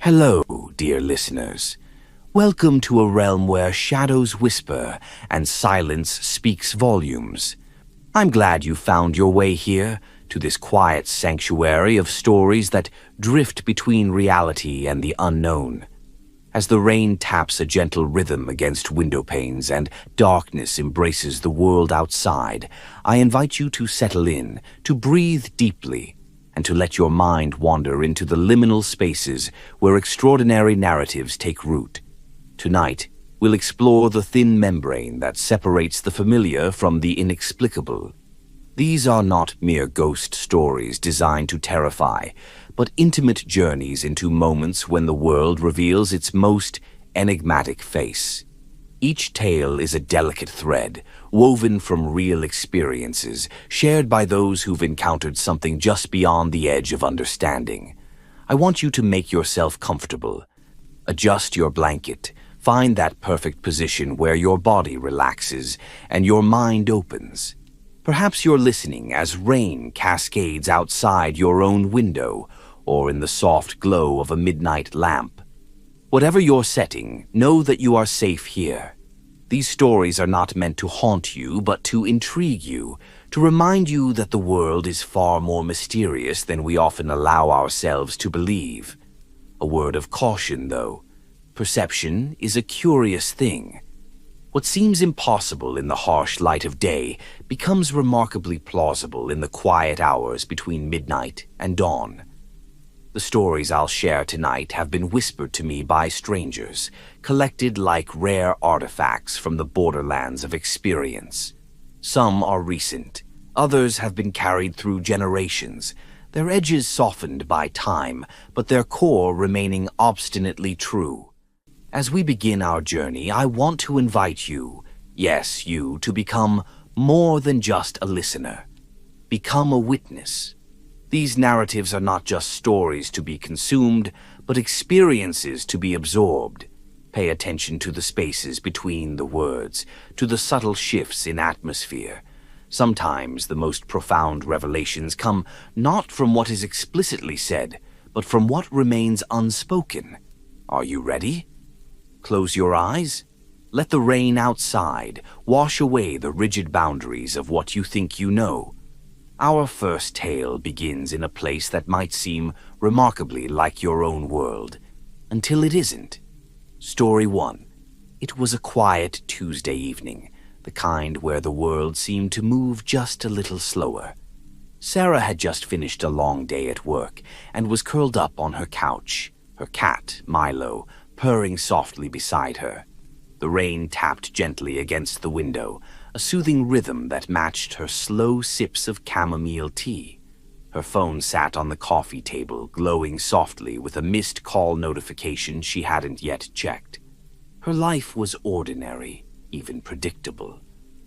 Hello, dear listeners. Welcome to a realm where shadows whisper and silence speaks volumes. I'm glad you found your way here, to this quiet sanctuary of stories that drift between reality and the unknown. As the rain taps a gentle rhythm against window panes and darkness embraces the world outside, I invite you to settle in, to breathe deeply, and to let your mind wander into the liminal spaces where extraordinary narratives take root. Tonight, we'll explore the thin membrane that separates the familiar from the inexplicable. These are not mere ghost stories designed to terrify, but intimate journeys into moments when the world reveals its most enigmatic face. Each tale is a delicate thread, woven from real experiences, shared by those who've encountered something just beyond the edge of understanding. I want you to make yourself comfortable. Adjust your blanket, find that perfect position where your body relaxes and your mind opens. Perhaps you're listening as rain cascades outside your own window or in the soft glow of a midnight lamp. Whatever your setting, know that you are safe here. These stories are not meant to haunt you, but to intrigue you, to remind you that the world is far more mysterious than we often allow ourselves to believe. A word of caution, though. Perception is a curious thing. What seems impossible in the harsh light of day becomes remarkably plausible in the quiet hours between midnight and dawn. The stories I'll share tonight have been whispered to me by strangers, collected like rare artifacts from the borderlands of experience. Some are recent, others have been carried through generations, their edges softened by time, but their core remaining obstinately true. As we begin our journey, I want to invite you, yes, you, to become more than just a listener. Become a witness. These narratives are not just stories to be consumed, but experiences to be absorbed. Pay attention to the spaces between the words, to the subtle shifts in atmosphere. Sometimes the most profound revelations come not from what is explicitly said, but from what remains unspoken. Are you ready? Close your eyes. Let the rain outside wash away the rigid boundaries of what you think you know. Our first tale begins in a place that might seem remarkably like your own world, until it isn't. Story 1. It was a quiet Tuesday evening, the kind where the world seemed to move just a little slower. Sarah had just finished a long day at work and was curled up on her couch, her cat, Milo, purring softly beside her. The rain tapped gently against the window, a soothing rhythm that matched her slow sips of chamomile tea. Her phone sat on the coffee table, glowing softly with a missed call notification she hadn't yet checked. Her life was ordinary, even predictable.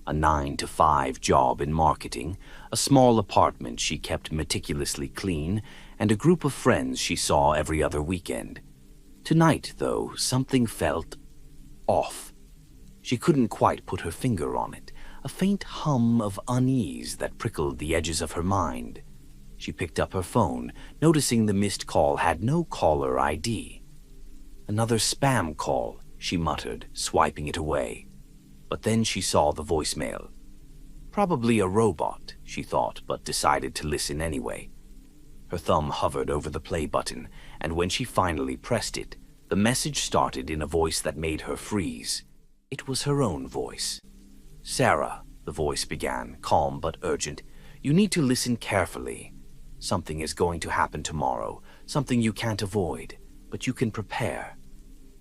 A 9-to-5 job in marketing, a small apartment she kept meticulously clean, and a group of friends she saw every other weekend. Tonight, though, something felt off. She couldn't quite put her finger on it, a faint hum of unease that prickled the edges of her mind. She picked up her phone, noticing the missed call had no caller ID. Another spam call, she muttered, swiping it away. But then she saw the voicemail. Probably a robot, she thought, but decided to listen anyway. Her thumb hovered over the play button, and when she finally pressed it, the message started in a voice that made her freeze. It was her own voice. "Sarah," the voice began, calm but urgent, "you need to listen carefully. Something is going to happen tomorrow, something you can't avoid, but you can prepare."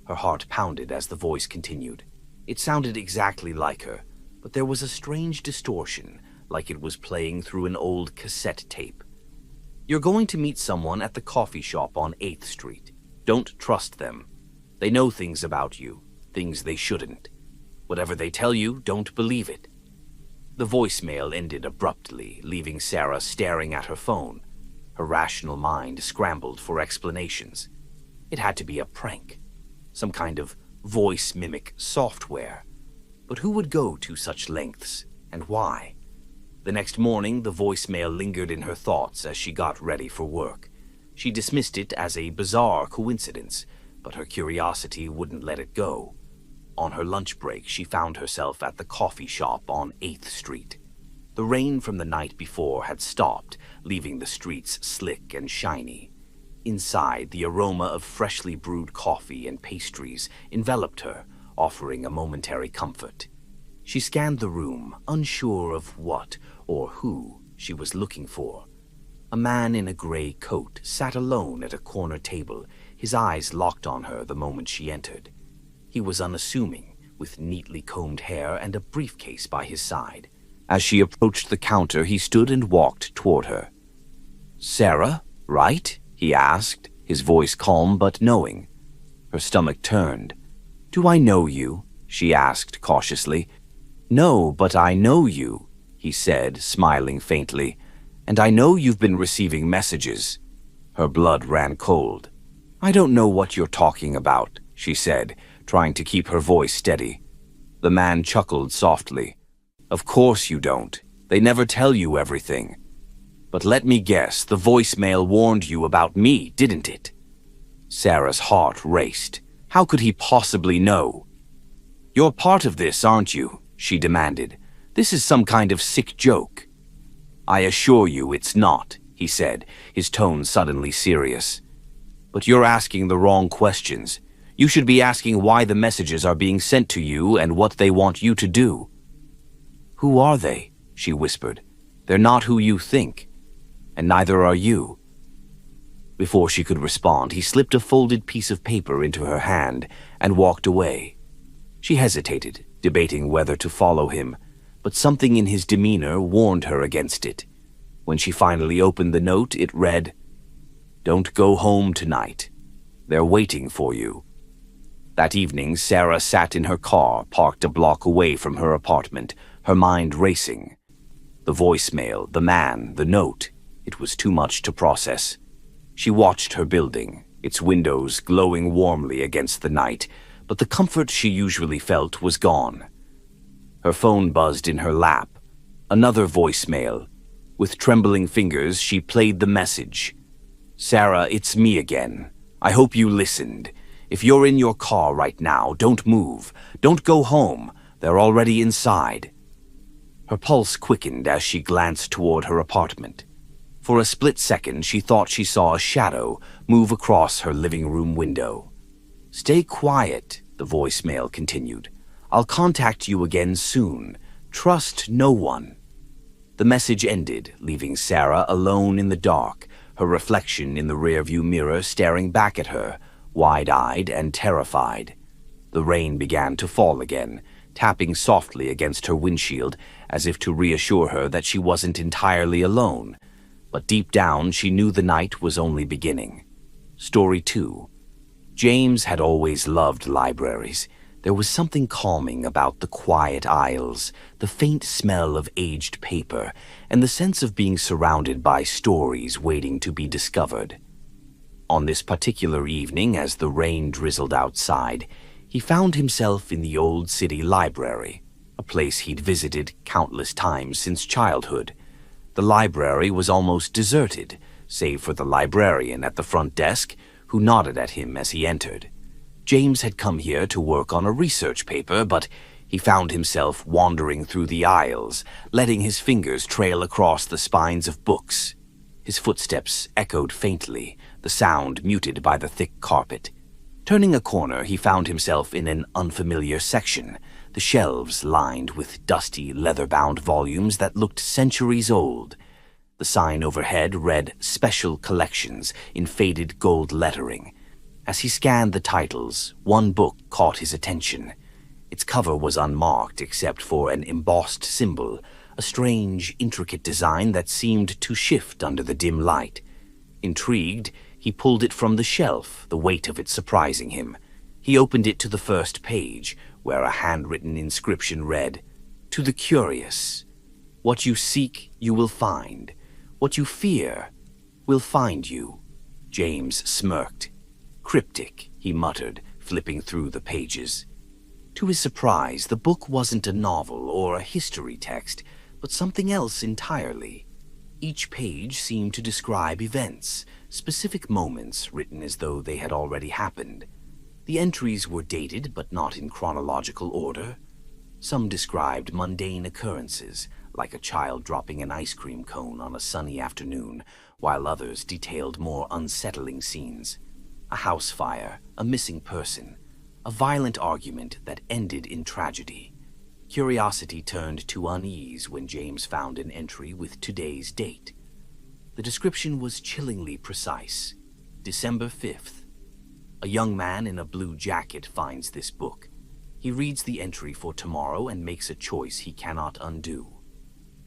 Her heart pounded as the voice continued. It sounded exactly like her, but there was a strange distortion, like it was playing through an old cassette tape. "You're going to meet someone at the coffee shop on 8th Street. Don't trust them. They know things about you, things they shouldn't. Whatever they tell you, don't believe it." The voicemail ended abruptly, leaving Sarah staring at her phone. Her rational mind scrambled for explanations. It had to be a prank, some kind of voice mimic software. But who would go to such lengths, and why? The next morning, the voicemail lingered in her thoughts as she got ready for work. She dismissed it as a bizarre coincidence, but her curiosity wouldn't let it go. On her lunch break, she found herself at the coffee shop on 8th Street. The rain from the night before had stopped, leaving the streets slick and shiny. Inside, the aroma of freshly brewed coffee and pastries enveloped her, offering a momentary comfort. She scanned the room, unsure of what or who she was looking for. A man in a gray coat sat alone at a corner table, his eyes locked on her the moment she entered. He was unassuming, with neatly combed hair and a briefcase by his side. As she approached the counter, he stood and walked toward her. "Sarah, right?" he asked, his voice calm but knowing. Her stomach turned. "Do I know you?" she asked cautiously. "No, but I know you," he said, smiling faintly. "And I know you've been receiving messages." Her blood ran cold. "I don't know what you're talking about," she said, trying to keep her voice steady. The man chuckled softly. "Of course you don't. They never tell you everything. But let me guess, the voicemail warned you about me, didn't it?" Sarah's heart raced. How could he possibly know? "You're part of this, aren't you?" she demanded. "This is some kind of sick joke." "I assure you it's not," he said, his tone suddenly serious. "But you're asking the wrong questions. You should be asking why the messages are being sent to you and what they want you to do." "Who are they?" she whispered. "They're not who you think. And neither are you." Before she could respond, he slipped a folded piece of paper into her hand and walked away. She hesitated, debating whether to follow him, but something in his demeanor warned her against it. When she finally opened the note, it read, "Don't go home tonight. They're waiting for you." That evening, Sarah sat in her car, parked a block away from her apartment, her mind racing. The voicemail, the man, the note. It was too much to process. She watched her building, its windows glowing warmly against the night, but the comfort she usually felt was gone. Her phone buzzed in her lap. Another voicemail. With trembling fingers, she played the message. "Sarah, it's me again. I hope you listened. If you're in your car right now, don't move. Don't go home. They're already inside." Her pulse quickened as she glanced toward her apartment. For a split second, she thought she saw a shadow move across her living room window. "Stay quiet," the voicemail continued. "I'll contact you again soon. Trust no one." The message ended, leaving Sarah alone in the dark, her reflection in the rearview mirror staring back at her, wide-eyed and terrified. The rain began to fall again, tapping softly against her windshield as if to reassure her that she wasn't entirely alone. But deep down, she knew the night was only beginning. Story 2. James had always loved libraries. There was something calming about the quiet aisles, the faint smell of aged paper, and the sense of being surrounded by stories waiting to be discovered. On this particular evening, as the rain drizzled outside, he found himself in the old city library, a place he'd visited countless times since childhood. The library was almost deserted, save for the librarian at the front desk, who nodded at him as he entered. James had come here to work on a research paper, but he found himself wandering through the aisles, letting his fingers trail across the spines of books. His footsteps echoed faintly, the sound muted by the thick carpet. Turning a corner, he found himself in an unfamiliar section, the shelves lined with dusty, leather-bound volumes that looked centuries old. The sign overhead read "Special Collections" in faded gold lettering. As he scanned the titles, one book caught his attention. Its cover was unmarked except for an embossed symbol, a strange, intricate design that seemed to shift under the dim light. Intrigued, he pulled it from the shelf, the weight of it surprising him. He opened it to the first page, where a handwritten inscription read, "To the curious. What you seek, you will find. What you fear, will find you." James smirked. "Cryptic," he muttered, flipping through the pages. To his surprise, the book wasn't a novel or a history text, but something else entirely. Each page seemed to describe events, specific moments written as though they had already happened. The entries were dated but not in chronological order. Some described mundane occurrences, like a child dropping an ice cream cone on a sunny afternoon, while others detailed more unsettling scenes. A house fire, a missing person, a violent argument that ended in tragedy. Curiosity turned to unease when James found an entry with today's date. The description was chillingly precise. December 5th. A young man in a blue jacket finds this book. He reads the entry for tomorrow and makes a choice he cannot undo.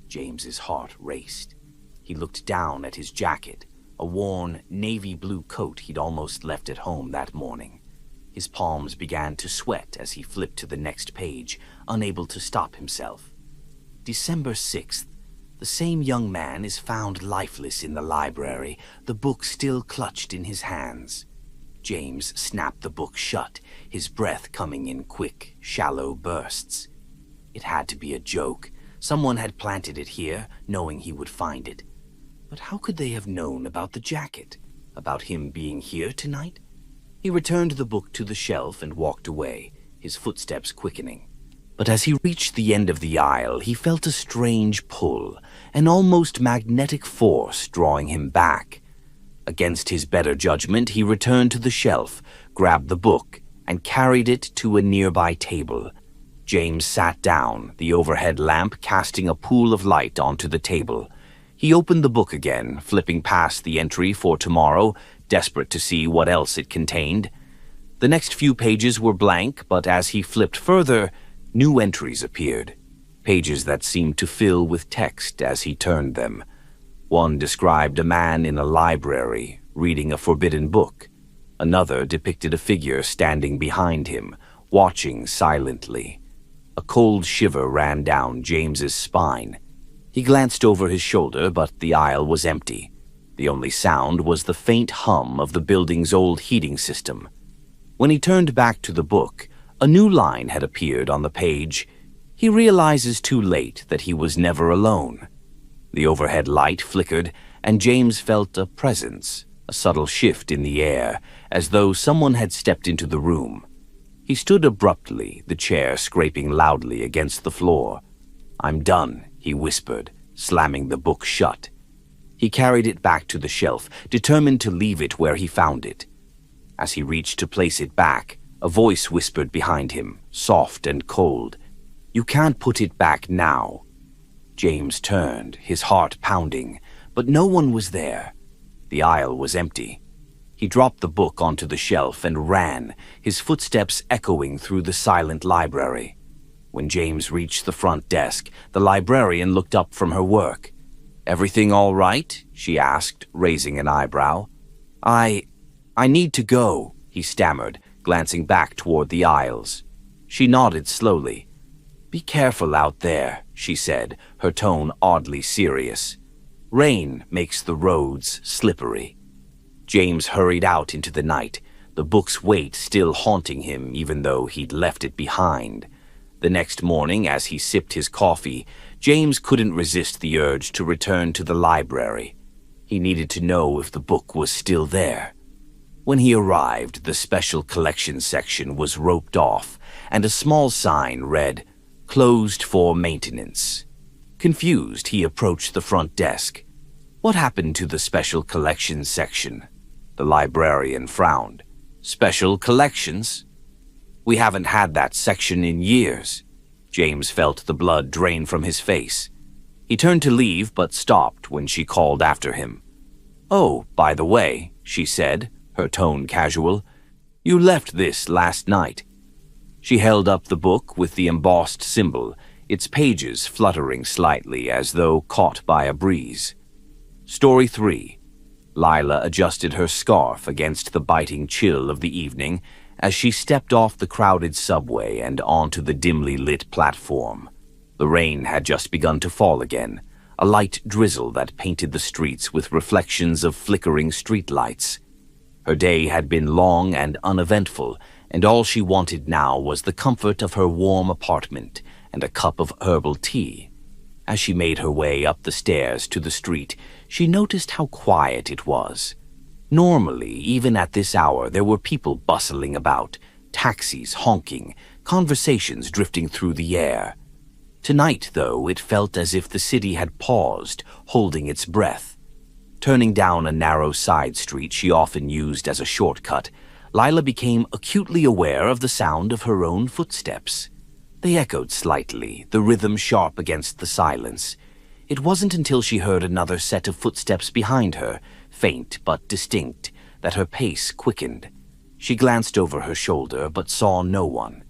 James's heart raced. He looked down at his jacket, a worn navy blue coat he'd almost left at home that morning. His palms began to sweat as he flipped to the next page, unable to stop himself. December 6th. The same young man is found lifeless in the library, the book still clutched in his hands. James snapped the book shut, his breath coming in quick, shallow bursts. It had to be a joke. Someone had planted it here, knowing he would find it. But how could they have known about the jacket? About him being here tonight? He returned the book to the shelf and walked away, his footsteps quickening. But as he reached the end of the aisle, he felt a strange pull, an almost magnetic force drawing him back. Against his better judgment, he returned to the shelf, grabbed the book, and carried it to a nearby table. James sat down, the overhead lamp casting a pool of light onto the table. He opened the book again, flipping past the entry for tomorrow, desperate to see what else it contained. The next few pages were blank, but as he flipped further, new entries appeared, pages that seemed to fill with text as he turned them. One described a man in a library, reading a forbidden book. Another depicted a figure standing behind him, watching silently. A cold shiver ran down James's spine. He glanced over his shoulder, but the aisle was empty. The only sound was the faint hum of the building's old heating system. When he turned back to the book, a new line had appeared on the page. He realizes too late that he was never alone. The overhead light flickered, and James felt a presence, a subtle shift in the air, as though someone had stepped into the room. He stood abruptly, the chair scraping loudly against the floor. "I'm done," he whispered, slamming the book shut. He carried it back to the shelf, determined to leave it where he found it. As he reached to place it back, a voice whispered behind him, soft and cold, "You can't put it back now." James turned, his heart pounding, but no one was there. The aisle was empty. He dropped the book onto the shelf and ran, his footsteps echoing through the silent library. When James reached the front desk, the librarian looked up from her work. "Everything all right?" she asked, raising an eyebrow. I need to go," he stammered, glancing back toward the aisles. She nodded slowly. "Be careful out there," she said, her tone oddly serious. "Rain makes the roads slippery." James hurried out into the night, the book's weight still haunting him even though he'd left it behind. The next morning, as he sipped his coffee, James couldn't resist the urge to return to the library. He needed to know if the book was still there. When he arrived, the special collections section was roped off, and a small sign read, "Closed for maintenance." Confused, he approached the front desk. "What happened to the special collections section?" The librarian frowned. "Special collections? We haven't had that section in years." James felt the blood drain from his face. He turned to leave, but stopped when she called after him. "Oh, by the way," she said, her tone casual, "you left this last night." She held up the book with the embossed symbol, its pages fluttering slightly as though caught by a breeze. Story 3. Lila adjusted her scarf against the biting chill of the evening as she stepped off the crowded subway and onto the dimly lit platform. The rain had just begun to fall again, a light drizzle that painted the streets with reflections of flickering streetlights. Her day had been long and uneventful, and all she wanted now was the comfort of her warm apartment and a cup of herbal tea. As she made her way up the stairs to the street, she noticed how quiet it was. Normally, even at this hour, there were people bustling about, taxis honking, conversations drifting through the air. Tonight, though, it felt as if the city had paused, holding its breath. Turning down a narrow side street she often used as a shortcut, Lila became acutely aware of the sound of her own footsteps. They echoed slightly, the rhythm sharp against the silence. It wasn't until she heard another set of footsteps behind her, faint but distinct, that her pace quickened. She glanced over her shoulder but saw no one.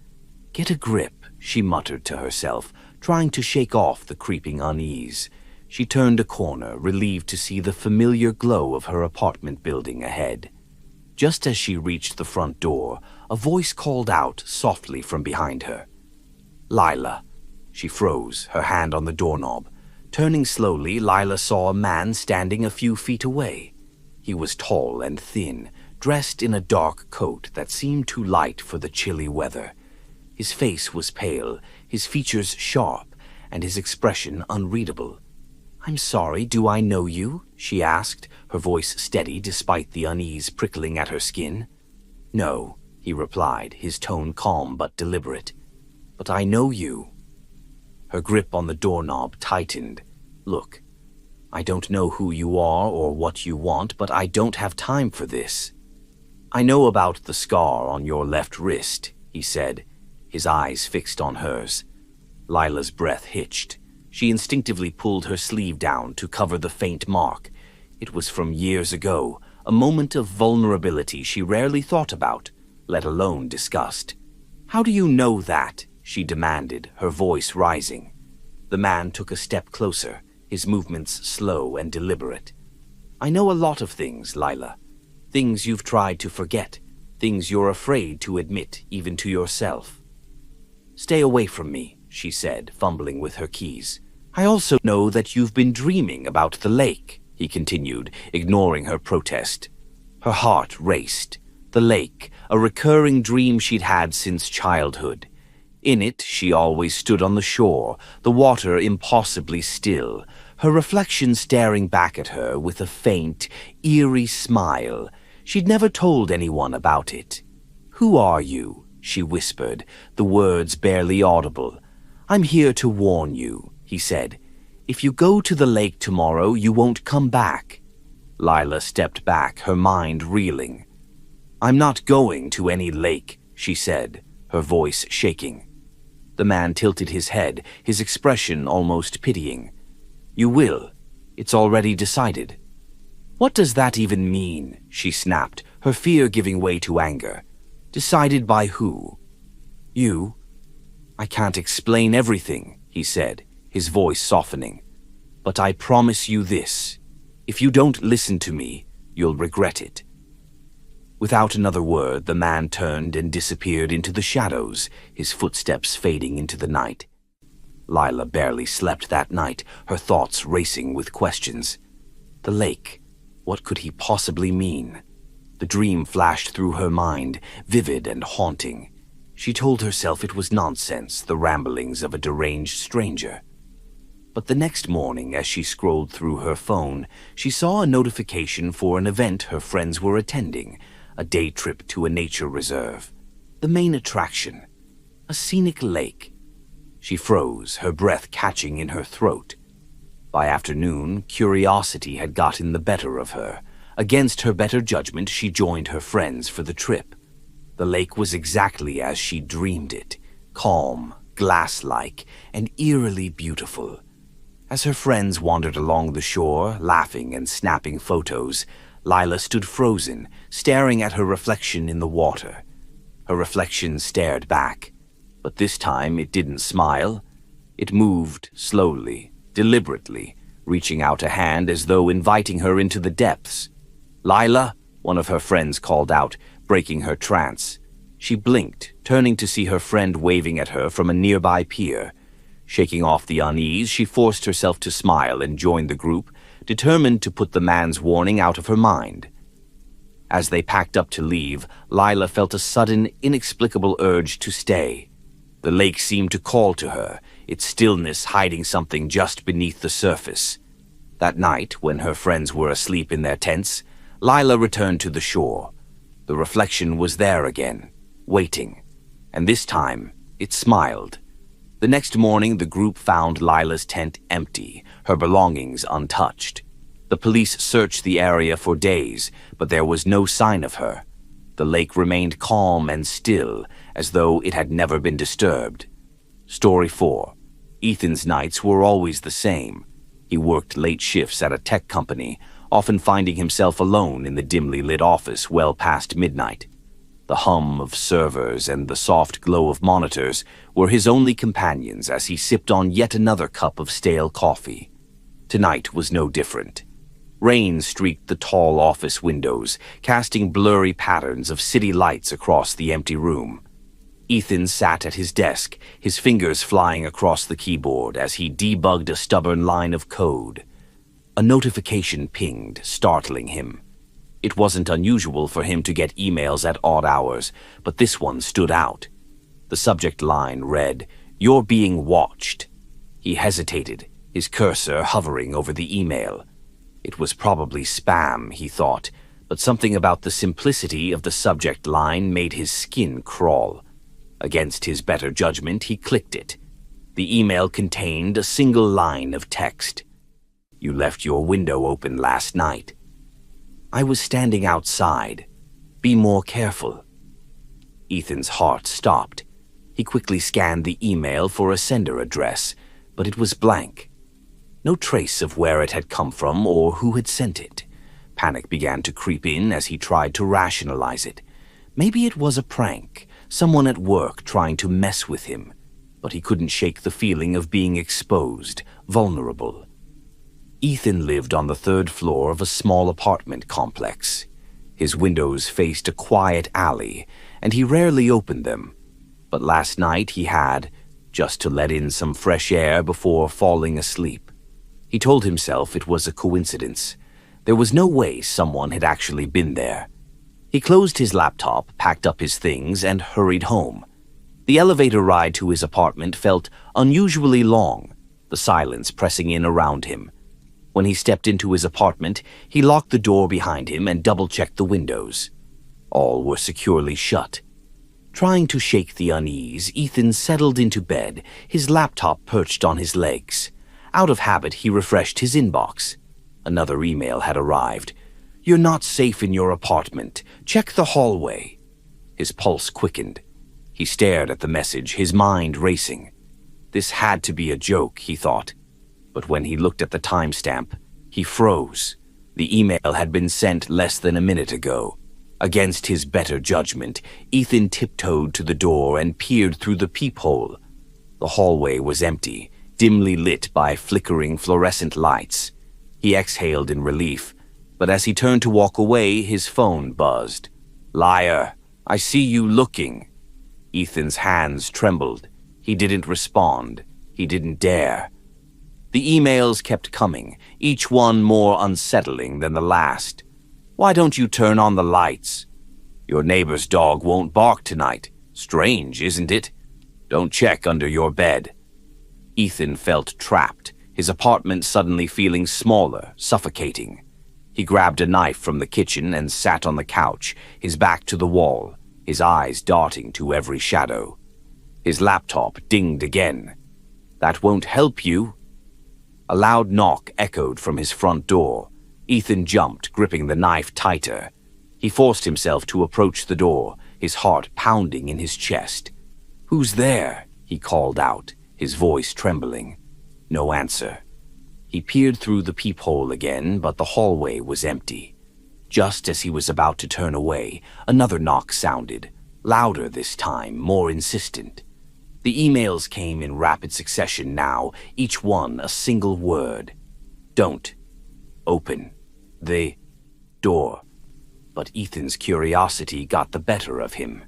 "Get a grip," she muttered to herself, trying to shake off the creeping unease. She turned a corner, relieved to see the familiar glow of her apartment building ahead. Just as she reached the front door, a voice called out softly from behind her. "Lila." She froze, her hand on the doorknob. Turning slowly, Lila saw a man standing a few feet away. He was tall and thin, dressed in a dark coat that seemed too light for the chilly weather. His face was pale, his features sharp, and his expression unreadable. "I'm sorry, do I know you?" she asked, her voice steady despite the unease prickling at her skin. "No," he replied, his tone calm but deliberate. "But I know you." Her grip on the doorknob tightened. "Look, I don't know who you are or what you want, but I don't have time for this." "I know about the scar on your left wrist," he said, his eyes fixed on hers. Lila's breath hitched. She instinctively pulled her sleeve down to cover the faint mark. It was from years ago, a moment of vulnerability she rarely thought about, let alone discussed. "How do you know that?" she demanded, her voice rising. The man took a step closer, his movements slow and deliberate. "I know a lot of things, Lila. Things you've tried to forget, things you're afraid to admit even to yourself." "Stay away from me," she said, fumbling with her keys. "I also know that you've been dreaming about the lake," he continued, ignoring her protest. Her heart raced. The lake, a recurring dream she'd had since childhood. In it, she always stood on the shore, the water impossibly still, her reflection staring back at her with a faint, eerie smile. She'd never told anyone about it. "Who are you?" she whispered, the words barely audible. "I'm here to warn you," he said. "If you go to the lake tomorrow, you won't come back." Lila stepped back, her mind reeling. "I'm not going to any lake," she said, her voice shaking. The man tilted his head, his expression almost pitying. "You will. It's already decided." "What does that even mean?" she snapped, her fear giving way to anger. "Decided by who?" "You." "I can't explain everything," he said, his voice softening. "But I promise you this. If you don't listen to me, you'll regret it." Without another word, the man turned and disappeared into the shadows, his footsteps fading into the night. Lila barely slept that night, her thoughts racing with questions. The lake. What could he possibly mean? The dream flashed through her mind, vivid and haunting. She told herself it was nonsense, the ramblings of a deranged stranger. But the next morning, as she scrolled through her phone, she saw a notification for an event her friends were attending, a day trip to a nature reserve. The main attraction, a scenic lake. She froze, her breath catching in her throat. By afternoon, curiosity had gotten the better of her. Against her better judgment, she joined her friends for the trip. The lake was exactly as she dreamed it, calm, glass-like, and eerily beautiful. As her friends wandered along the shore, laughing and snapping photos, Lila stood frozen, staring at her reflection in the water. Her reflection stared back, but this time it didn't smile. It moved slowly, deliberately, reaching out a hand as though inviting her into the depths. "Lila," one of her friends called out, breaking her trance. She blinked, turning to see her friend waving at her from a nearby pier. Shaking off the unease, she forced herself to smile and join the group, determined to put the man's warning out of her mind. As they packed up to leave, Lila felt a sudden, inexplicable urge to stay. The lake seemed to call to her, its stillness hiding something just beneath the surface. That night, when her friends were asleep in their tents, Lila returned to the shore. The reflection was there again, waiting, and this time it smiled. The next morning, the group found Lila's tent empty, her belongings untouched. The police searched the area for days, but there was no sign of her. The lake remained calm and still, as though it had never been disturbed. Story 4. Ethan's nights were always the same. He worked late shifts at a tech company, often finding himself alone in the dimly lit office well past midnight. The hum of servers and the soft glow of monitors were his only companions as he sipped on yet another cup of stale coffee. Tonight was no different. Rain streaked the tall office windows, casting blurry patterns of city lights across the empty room. Ethan sat at his desk, his fingers flying across the keyboard as he debugged a stubborn line of code. A notification pinged, startling him. It wasn't unusual for him to get emails at odd hours, but this one stood out. The subject line read, "You're being watched." He hesitated, his cursor hovering over the email. It was probably spam, he thought, but something about the simplicity of the subject line made his skin crawl. Against his better judgment, he clicked it. The email contained a single line of text. "You left your window open last night. I was standing outside. Be more careful." Ethan's heart stopped. He quickly scanned the email for a sender address, but it was blank. No trace of where it had come from or who had sent it. Panic began to creep in as he tried to rationalize it. Maybe it was a prank, someone at work trying to mess with him, but he couldn't shake the feeling of being exposed, vulnerable. Ethan lived on the third floor of a small apartment complex. His windows faced a quiet alley, and he rarely opened them. But last night he had, just to let in some fresh air before falling asleep. He told himself it was a coincidence. There was no way someone had actually been there. He closed his laptop, packed up his things, and hurried home. The elevator ride to his apartment felt unusually long, the silence pressing in around him. When he stepped into his apartment, he locked the door behind him and double-checked the windows. All were securely shut. Trying to shake the unease, Ethan settled into bed, his laptop perched on his legs. Out of habit, he refreshed his inbox. Another email had arrived. "You're not safe in your apartment. Check the hallway." His pulse quickened. He stared at the message, his mind racing. This had to be a joke, he thought. But when he looked at the timestamp, he froze. The email had been sent less than a minute ago. Against his better judgment, Ethan tiptoed to the door and peered through the peephole. The hallway was empty, dimly lit by flickering fluorescent lights. He exhaled in relief, but as he turned to walk away, his phone buzzed. "Liar, I see you looking." Ethan's hands trembled. He didn't respond. He didn't dare. The emails kept coming, each one more unsettling than the last. "Why don't you turn on the lights? Your neighbor's dog won't bark tonight. Strange, isn't it? Don't check under your bed." Ethan felt trapped, his apartment suddenly feeling smaller, suffocating. He grabbed a knife from the kitchen and sat on the couch, his back to the wall, his eyes darting to every shadow. His laptop dinged again. "That won't help you." A loud knock echoed from his front door. Ethan jumped, gripping the knife tighter. He forced himself to approach the door, his heart pounding in his chest. "Who's there?" he called out, his voice trembling. No answer. He peered through the peephole again, but the hallway was empty. Just as he was about to turn away, another knock sounded, louder this time, more insistent. The emails came in rapid succession now, each one a single word. "Don't open the door." But Ethan's curiosity got the better of him.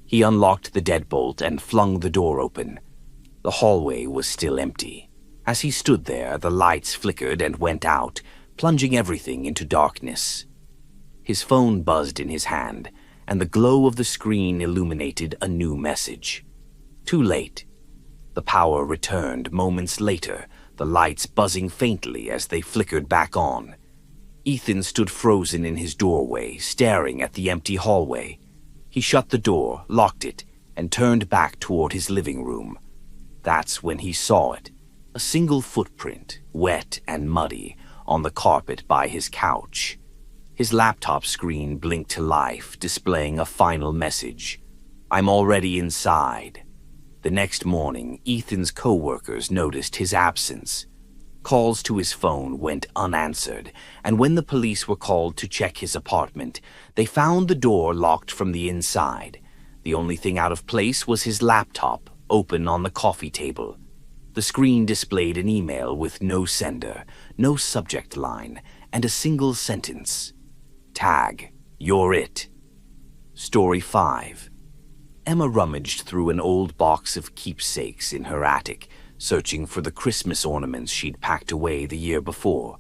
He unlocked the deadbolt and flung the door open. The hallway was still empty. As he stood there, the lights flickered and went out, plunging everything into darkness. His phone buzzed in his hand, and the glow of the screen illuminated a new message. Too late. The power returned moments later, the lights buzzing faintly as they flickered back on. Ethan stood frozen in his doorway, staring at the empty hallway. He shut the door, locked it, and turned back toward his living room. That's when he saw it. A single footprint, wet and muddy, on the carpet by his couch. His laptop screen blinked to life, displaying a final message. "I'm already inside." The next morning, Ethan's co-workers noticed his absence. Calls to his phone went unanswered, and when the police were called to check his apartment, they found the door locked from the inside. The only thing out of place was his laptop, open on the coffee table. The screen displayed an email with no sender, no subject line, and a single sentence. Tag, you're it. Story 5. Emma rummaged through an old box of keepsakes in her attic, searching for the Christmas ornaments she'd packed away the year before.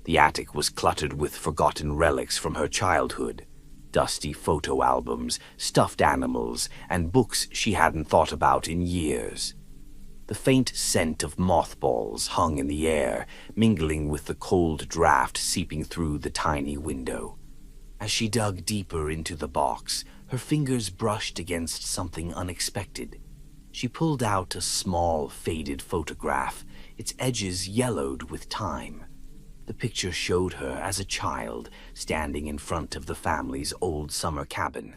The attic was cluttered with forgotten relics from her childhood. Dusty photo albums, stuffed animals, and books she hadn't thought about in years. The faint scent of mothballs hung in the air, mingling with the cold draft seeping through the tiny window. As she dug deeper into the box, her fingers brushed against something unexpected. She pulled out a small, faded photograph, its edges yellowed with time. The picture showed her as a child, standing in front of the family's old summer cabin.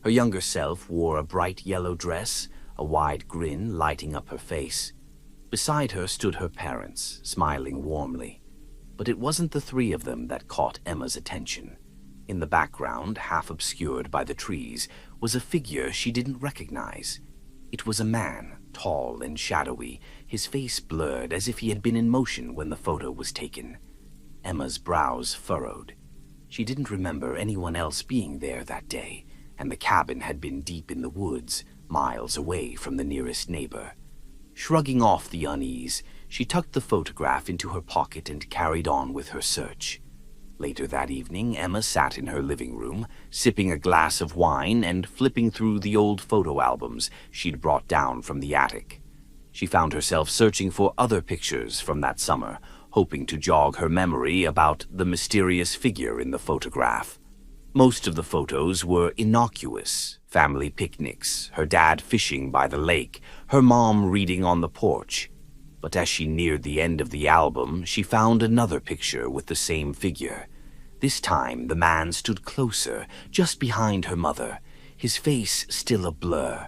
Her younger self wore a bright yellow dress, a wide grin lighting up her face. Beside her stood her parents, smiling warmly. But it wasn't the three of them that caught Emma's attention. In the background, half obscured by the trees, was a figure she didn't recognize. It was a man, tall and shadowy, his face blurred as if he had been in motion when the photo was taken. Emma's brows furrowed. She didn't remember anyone else being there that day, and the cabin had been deep in the woods, miles away from the nearest neighbor. Shrugging off the unease, she tucked the photograph into her pocket and carried on with her search. Later that evening, Emma sat in her living room, sipping a glass of wine and flipping through the old photo albums she'd brought down from the attic. She found herself searching for other pictures from that summer, hoping to jog her memory about the mysterious figure in the photograph. Most of the photos were innocuous: family picnics, her dad fishing by the lake, her mom reading on the porch. But as she neared the end of the album, she found another picture with the same figure. This time, the man stood closer, just behind her mother, his face still a blur.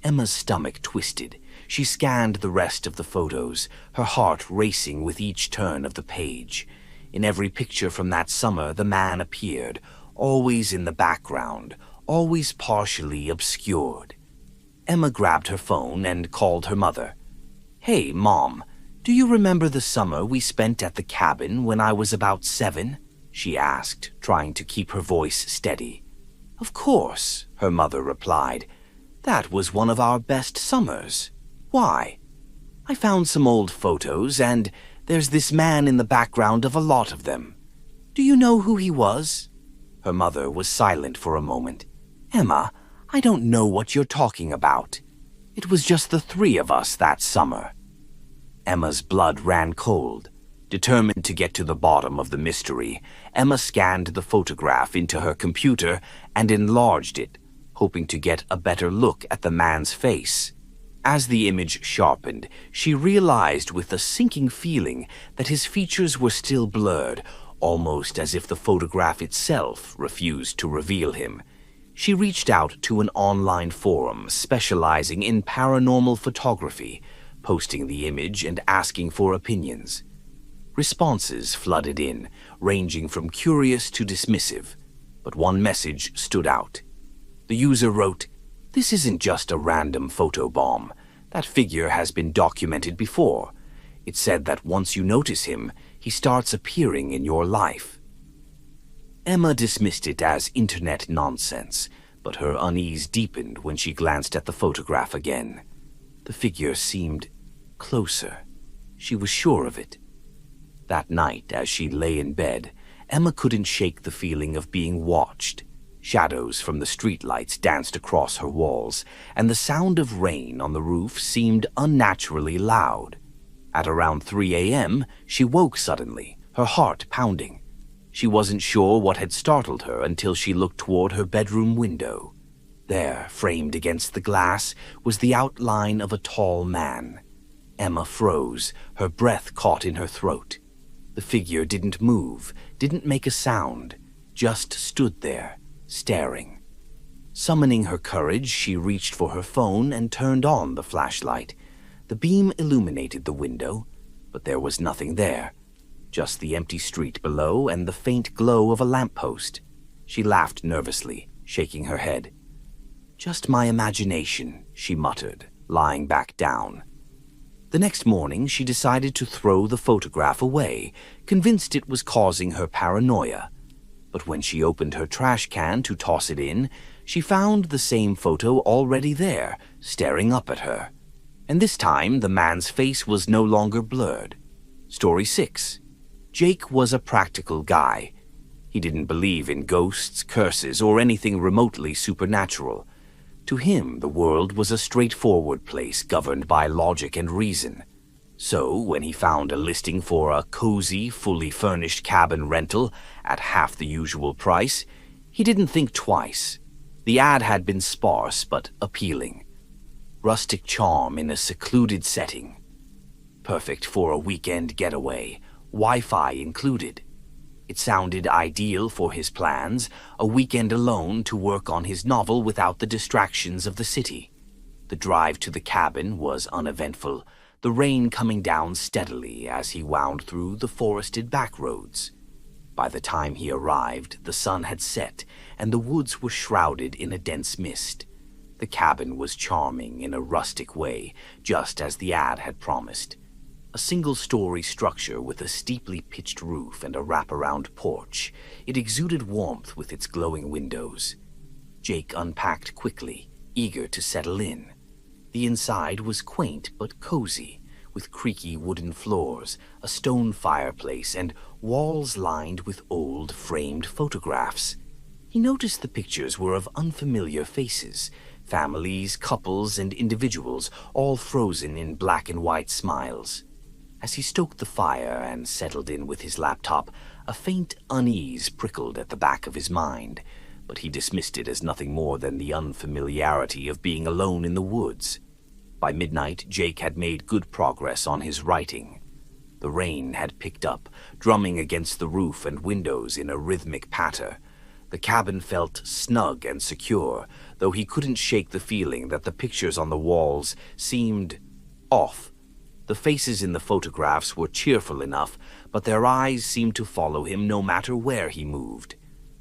Emma's stomach twisted. She scanned the rest of the photos, her heart racing with each turn of the page. In every picture from that summer, the man appeared, always in the background, always partially obscured. Emma grabbed her phone and called her mother. "Hey, Mom, do you remember the summer we spent at the cabin when I was about 7? She asked, trying to keep her voice steady. "Of course," her mother replied. "That was one of our best summers. Why?" "I found some old photos, and there's this man in the background of a lot of them. Do you know who he was?" Her mother was silent for a moment. "Emma, I don't know what you're talking about. It was just the three of us that summer." Emma's blood ran cold. Determined to get to the bottom of the mystery, Emma scanned the photograph into her computer and enlarged it, hoping to get a better look at the man's face. As the image sharpened, she realized with a sinking feeling that his features were still blurred, almost as if the photograph itself refused to reveal him. She reached out to an online forum specializing in paranormal photography, posting the image and asking for opinions. Responses flooded in, ranging from curious to dismissive, but one message stood out. The user wrote, "This isn't just a random photobomb. That figure has been documented before. It said that once you notice him, he starts appearing in your life." Emma dismissed it as internet nonsense, but her unease deepened when she glanced at the photograph again. The figure seemed closer. She was sure of it. That night, as she lay in bed, Emma couldn't shake the feeling of being watched. Shadows from the streetlights danced across her walls, and the sound of rain on the roof seemed unnaturally loud. At around 3 a.m., she woke suddenly, her heart pounding. She wasn't sure what had startled her until she looked toward her bedroom window. There, framed against the glass, was the outline of a tall man. Emma froze, her breath caught in her throat. The figure didn't move, didn't make a sound, just stood there, staring. Summoning her courage, she reached for her phone and turned on the flashlight. The beam illuminated the window, but there was nothing there, just the empty street below and the faint glow of a lamppost. She laughed nervously, shaking her head. "Just my imagination," she muttered, lying back down. The next morning, she decided to throw the photograph away, convinced it was causing her paranoia. But when she opened her trash can to toss it in, she found the same photo already there, staring up at her. And this time, the man's face was no longer blurred. Story 6. Jake was a practical guy. He didn't believe in ghosts, curses, or anything remotely supernatural. To him, the world was a straightforward place governed by logic and reason. So, when he found a listing for a cozy, fully furnished cabin rental at half the usual price, he didn't think twice. The ad had been sparse but appealing. Rustic charm in a secluded setting. Perfect for a weekend getaway, Wi-Fi included. It sounded ideal for his plans, a weekend alone to work on his novel without the distractions of the city. The drive to the cabin was uneventful, the rain coming down steadily as he wound through the forested backroads. By the time he arrived, the sun had set, and the woods were shrouded in a dense mist. The cabin was charming in a rustic way, just as the ad had promised. A single-story structure with a steeply pitched roof and a wraparound porch. It exuded warmth with its glowing windows. Jake unpacked quickly, eager to settle in. The inside was quaint but cozy, with creaky wooden floors, a stone fireplace, and walls lined with old framed photographs. He noticed the pictures were of unfamiliar faces, families, couples, and individuals, all frozen in black and white smiles. As he stoked the fire and settled in with his laptop, a faint unease prickled at the back of his mind, but he dismissed it as nothing more than the unfamiliarity of being alone in the woods. By midnight, Jake had made good progress on his writing. The rain had picked up, drumming against the roof and windows in a rhythmic patter. The cabin felt snug and secure, though he couldn't shake the feeling that the pictures on the walls seemed off. The faces in the photographs were cheerful enough, but their eyes seemed to follow him no matter where he moved.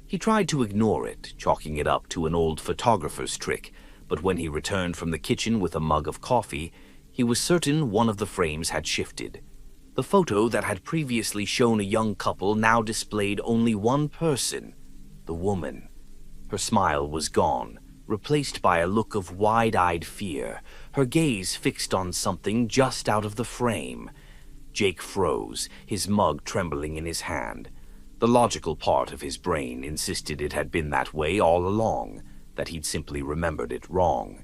He tried to ignore it, chalking it up to an old photographer's trick, but when he returned from the kitchen with a mug of coffee, he was certain one of the frames had shifted. The photo that had previously shown a young couple now displayed only one person, the woman. Her smile was gone, replaced by a look of wide-eyed fear, her gaze fixed on something just out of the frame. Jake froze, his mug trembling in his hand. The logical part of his brain insisted it had been that way all along, that he'd simply remembered it wrong.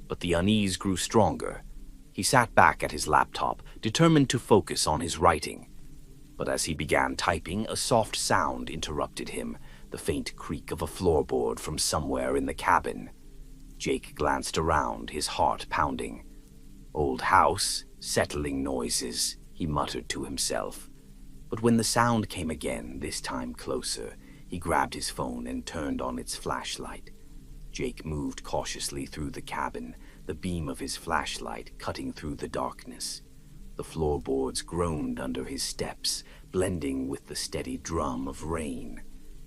But the unease grew stronger. He sat back at his laptop, determined to focus on his writing. But as he began typing, a soft sound interrupted him, the faint creak of a floorboard from somewhere in the cabin. Jake glanced around, his heart pounding. Old house, settling noises, he muttered to himself. But when the sound came again, this time closer, he grabbed his phone and turned on its flashlight. Jake moved cautiously through the cabin, the beam of his flashlight cutting through the darkness. The floorboards groaned under his steps, blending with the steady drum of rain.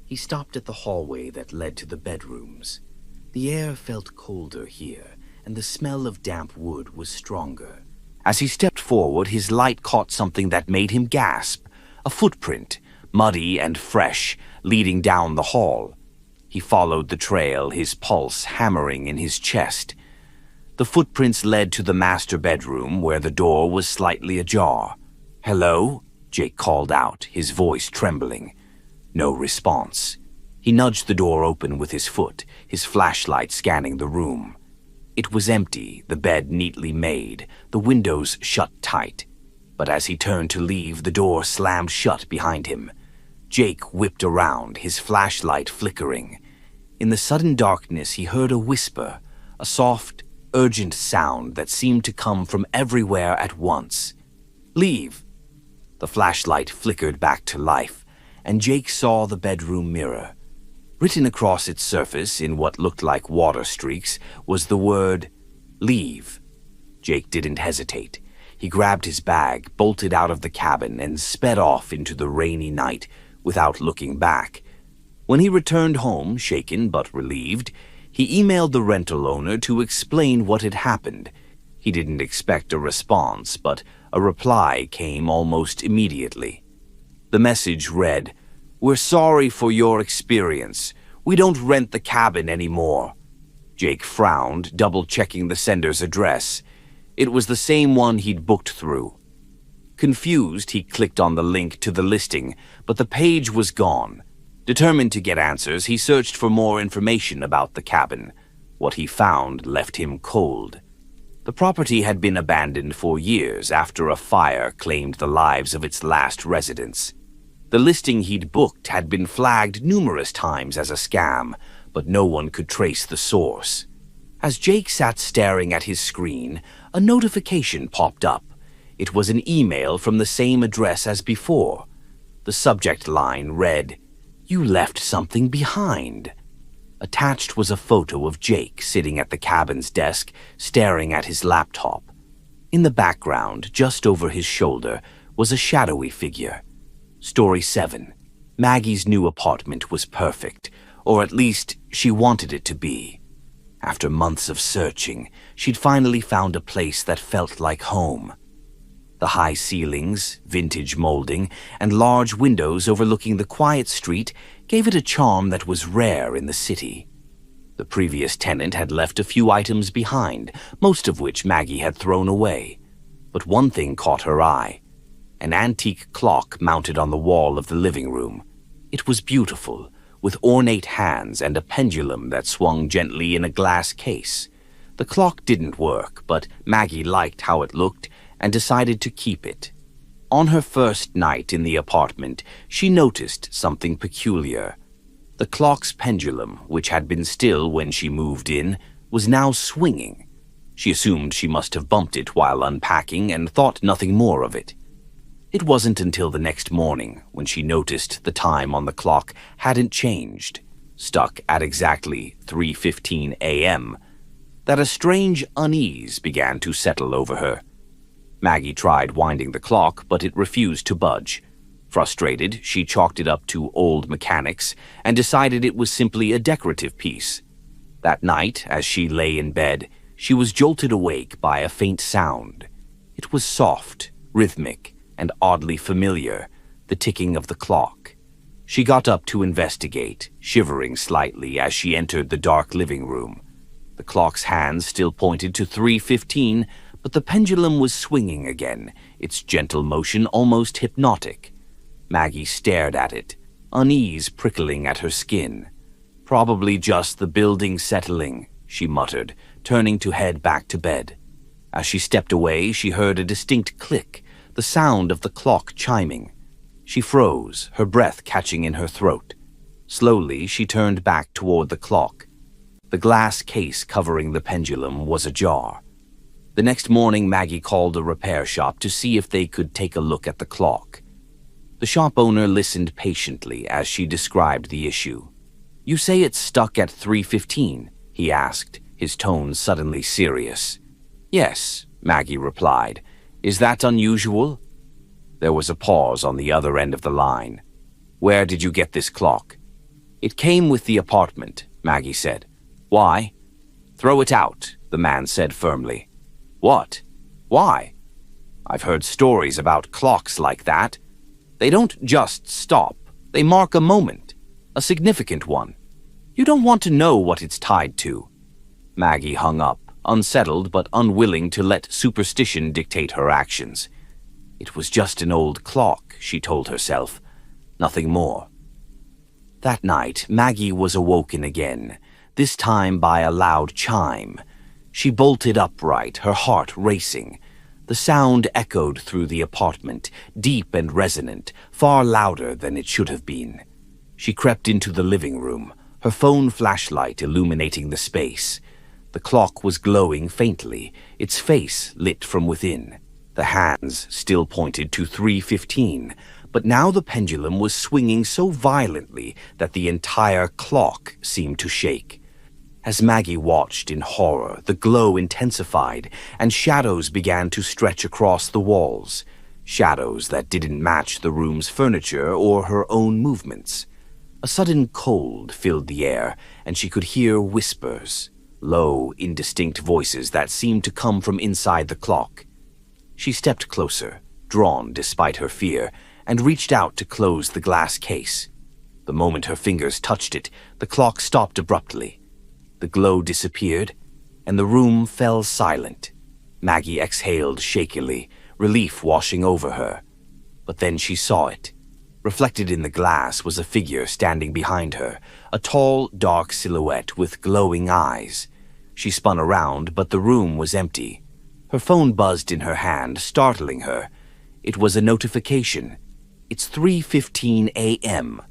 He stopped at the hallway that led to the bedrooms. The air felt colder here, and the smell of damp wood was stronger. As he stepped forward, his light caught something that made him gasp. A footprint, muddy and fresh, leading down the hall. He followed the trail, his pulse hammering in his chest. The footprints led to the master bedroom, where the door was slightly ajar. "Hello?" Jake called out, his voice trembling. No response. He nudged the door open with his foot, his flashlight scanning the room. It was empty, the bed neatly made, the windows shut tight. But as he turned to leave, the door slammed shut behind him. Jake whipped around, his flashlight flickering. In the sudden darkness, he heard a whisper, a soft, urgent sound that seemed to come from everywhere at once. "Leave!" The flashlight flickered back to life, and Jake saw the bedroom mirror. Written across its surface in what looked like water streaks was the word, "Leave." Jake didn't hesitate. He grabbed his bag, bolted out of the cabin, and sped off into the rainy night without looking back. When he returned home, shaken but relieved, he emailed the rental owner to explain what had happened. He didn't expect a response, but a reply came almost immediately. The message read, "We're sorry for your experience. We don't rent the cabin anymore." Jake frowned, double-checking the sender's address. It was the same one he'd booked through. Confused, he clicked on the link to the listing, but the page was gone. Determined to get answers, he searched for more information about the cabin. What he found left him cold. The property had been abandoned for years after a fire claimed the lives of its last residents. The listing he'd booked had been flagged numerous times as a scam, but no one could trace the source. As Jake sat staring at his screen, a notification popped up. It was an email from the same address as before. The subject line read, "You left something behind." Attached was a photo of Jake sitting at the cabin's desk, staring at his laptop. In the background, just over his shoulder, was a shadowy figure. Story 7. Maggie's new apartment was perfect, or at least she wanted it to be. After months of searching, she'd finally found a place that felt like home. The high ceilings, vintage molding, and large windows overlooking the quiet street gave it a charm that was rare in the city. The previous tenant had left a few items behind, most of which Maggie had thrown away. But one thing caught her eye: an antique clock mounted on the wall of the living room. It was beautiful, with ornate hands and a pendulum that swung gently in a glass case. The clock didn't work, but Maggie liked how it looked and decided to keep it. On her first night in the apartment, she noticed something peculiar. The clock's pendulum, which had been still when she moved in, was now swinging. She assumed she must have bumped it while unpacking and thought nothing more of it. It wasn't until the next morning, when she noticed the time on the clock hadn't changed, stuck at exactly 3:15 a.m., that a strange unease began to settle over her. Maggie tried winding the clock, but it refused to budge. Frustrated, she chalked it up to old mechanics and decided it was simply a decorative piece. That night, as she lay in bed, she was jolted awake by a faint sound. It was soft, rhythmic, and oddly familiar, the ticking of the clock. She got up to investigate, shivering slightly as she entered the dark living room. The clock's hands still pointed to 3:15, but the pendulum was swinging again, its gentle motion almost hypnotic. Maggie stared at it, unease prickling at her skin. "Probably just the building settling," she muttered, turning to head back to bed. As she stepped away, she heard a distinct click, the sound of the clock chiming. She froze, her breath catching in her throat. Slowly, she turned back toward the clock. The glass case covering the pendulum was ajar. The next morning, Maggie called a repair shop to see if they could take a look at the clock. The shop owner listened patiently as she described the issue. "You say it's stuck at 3:15, he asked, his tone suddenly serious. "Yes," Maggie replied. "Is that unusual?" There was a pause on the other end of the line. "Where did you get this clock?" "It came with the apartment," Maggie said. "Why?" "Throw it out," the man said firmly. "What? Why?" "I've heard stories about clocks like that. They don't just stop. They mark a moment, a significant one. You don't want to know what it's tied to." Maggie hung up, unsettled but unwilling to let superstition dictate her actions. It was just an old clock, she told herself. Nothing more. That night, Maggie was awoken again, this time by a loud chime. She bolted upright, her heart racing. The sound echoed through the apartment, deep and resonant, far louder than it should have been. She crept into the living room, her phone flashlight illuminating the space. The clock was glowing faintly, its face lit from within. The hands still pointed to 3:15, but now the pendulum was swinging so violently that the entire clock seemed to shake. As Maggie watched in horror, the glow intensified, and shadows began to stretch across the walls. Shadows that didn't match the room's furniture or her own movements. A sudden cold filled the air, and she could hear whispers, low, indistinct voices that seemed to come from inside the clock. She stepped closer, drawn despite her fear, and reached out to close the glass case. The moment her fingers touched it, the clock stopped abruptly. The glow disappeared, and the room fell silent. Maggie exhaled shakily, relief washing over her. But then she saw it. Reflected in the glass was a figure standing behind her, a tall, dark silhouette with glowing eyes. She spun around, but the room was empty. Her phone buzzed in her hand, startling her. It was a notification. It's 3:15 a.m.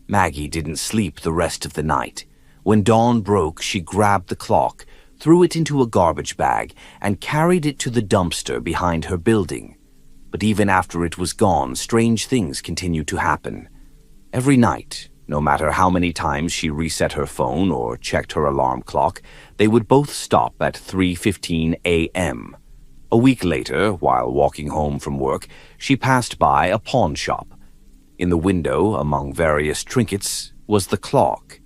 Maggie didn't sleep the rest of the night. When dawn broke, she grabbed the clock, threw it into a garbage bag, and carried it to the dumpster behind her building. But even after it was gone, strange things continued to happen. Every night, no matter how many times she reset her phone or checked her alarm clock, they would both stop at 3:15 a.m. A week later, while walking home from work, she passed by a pawn shop. In the window, among various trinkets, was the clock.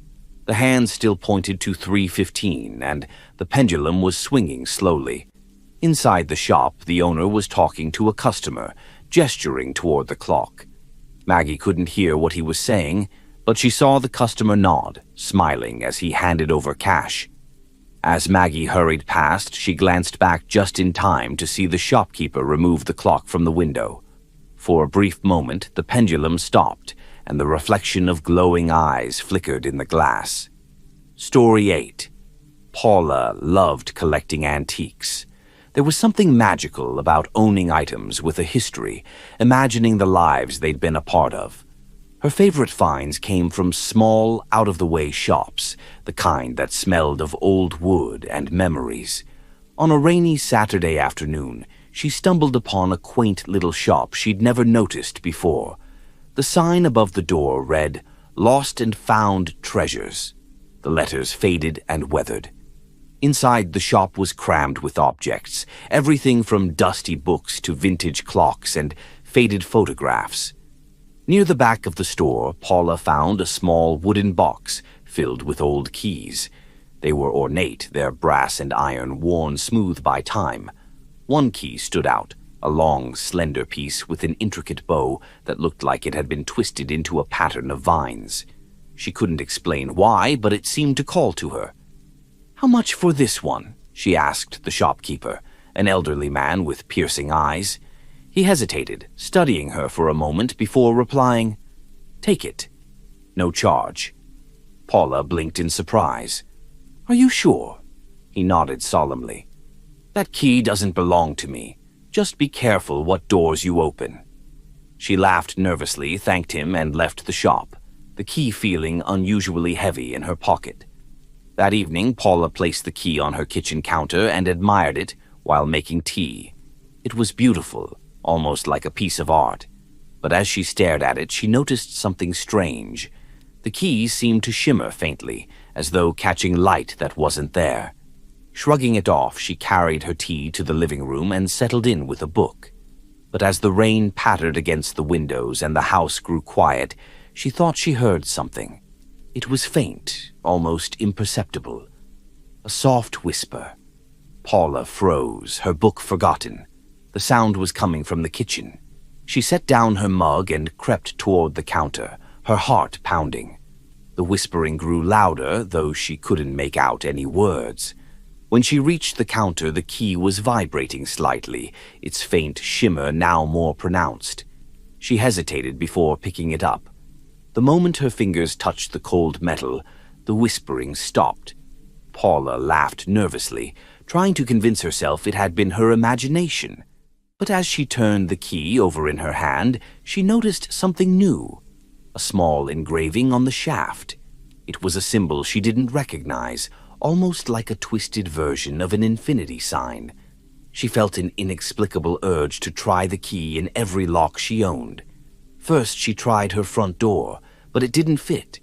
The hand still pointed to 3:15, and the pendulum was swinging slowly. Inside the shop, the owner was talking to a customer, gesturing toward the clock. Maggie couldn't hear what he was saying, but she saw the customer nod, smiling as he handed over cash. As Maggie hurried past, she glanced back just in time to see the shopkeeper remove the clock from the window. For a brief moment, the pendulum stopped, and the reflection of glowing eyes flickered in the glass. Story 8. Paula loved collecting antiques. There was something magical about owning items with a history, imagining the lives they'd been a part of. Her favorite finds came from small, out-of-the-way shops, the kind that smelled of old wood and memories. On a rainy Saturday afternoon, she stumbled upon a quaint little shop she'd never noticed before. The sign above the door read, "Lost and Found Treasures." The letters faded and weathered. Inside, the shop was crammed with objects, everything from dusty books to vintage clocks and faded photographs. Near the back of the store, Paula found a small wooden box filled with old keys. They were ornate, their brass and iron worn smooth by time. One key stood out, a long, slender piece with an intricate bow that looked like it had been twisted into a pattern of vines. She couldn't explain why, but it seemed to call to her. "How much for this one?" she asked the shopkeeper, an elderly man with piercing eyes. He hesitated, studying her for a moment before replying, "Take it. No charge." Paula blinked in surprise. "Are you sure?" He nodded solemnly. "That key doesn't belong to me. Just be careful what doors you open." She laughed nervously, thanked him, and left the shop, the key feeling unusually heavy in her pocket. That evening, Paula placed the key on her kitchen counter and admired it while making tea. It was beautiful, almost like a piece of art. But as she stared at it, she noticed something strange. The key seemed to shimmer faintly, as though catching light that wasn't there. Shrugging it off, she carried her tea to the living room and settled in with a book. But as the rain pattered against the windows and the house grew quiet, she thought she heard something. It was faint, almost imperceptible. A soft whisper. Paula froze, her book forgotten. The sound was coming from the kitchen. She set down her mug and crept toward the counter, her heart pounding. The whispering grew louder, though she couldn't make out any words. When she reached the counter, the key was vibrating slightly, its faint shimmer now more pronounced. She hesitated before picking it up. The moment her fingers touched the cold metal, the whispering stopped. Paula laughed nervously, trying to convince herself it had been her imagination. But as she turned the key over in her hand, she noticed something new. A small engraving on the shaft. It was a symbol she didn't recognize, almost like a twisted version of an infinity sign. She felt an inexplicable urge to try the key in every lock she owned. First, she tried her front door, but it didn't fit.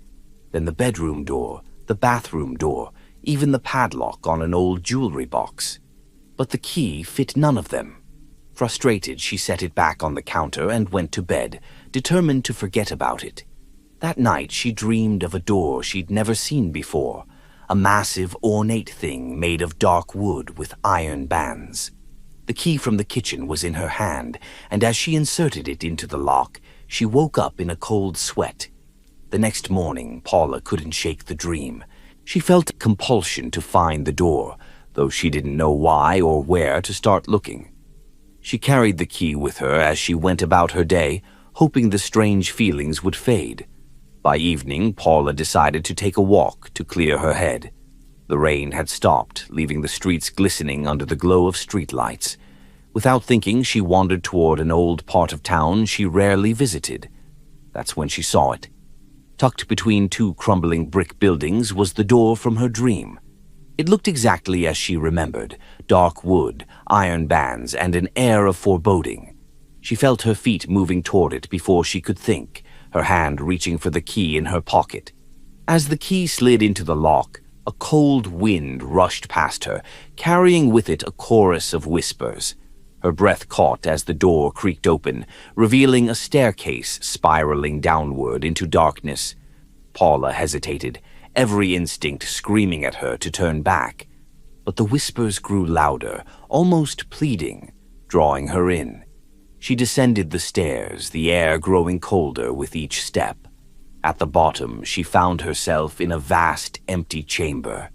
Then the bedroom door, the bathroom door, even the padlock on an old jewelry box. But the key fit none of them. Frustrated, she set it back on the counter and went to bed, determined to forget about it. That night, she dreamed of a door she'd never seen before, a massive, ornate thing made of dark wood with iron bands. The key from the kitchen was in her hand, and as she inserted it into the lock, she woke up in a cold sweat. The next morning, Paula couldn't shake the dream. She felt compulsion to find the door, though she didn't know why or where to start looking. She carried the key with her as she went about her day, hoping the strange feelings would fade. By evening, Paula decided to take a walk to clear her head. The rain had stopped, leaving the streets glistening under the glow of streetlights. Without thinking, she wandered toward an old part of town she rarely visited. That's when she saw it. Tucked between two crumbling brick buildings was the door from her dream. It looked exactly as she remembered, dark wood, iron bands, and an air of foreboding. She felt her feet moving toward it before she could think, her hand reaching for the key in her pocket. As the key slid into the lock, a cold wind rushed past her, carrying with it a chorus of whispers. Her breath caught as the door creaked open, revealing a staircase spiraling downward into darkness. Paula hesitated, every instinct screaming at her to turn back. But the whispers grew louder, almost pleading, drawing her in. She descended the stairs, the air growing colder with each step. At the bottom, she found herself in a vast, empty chamber.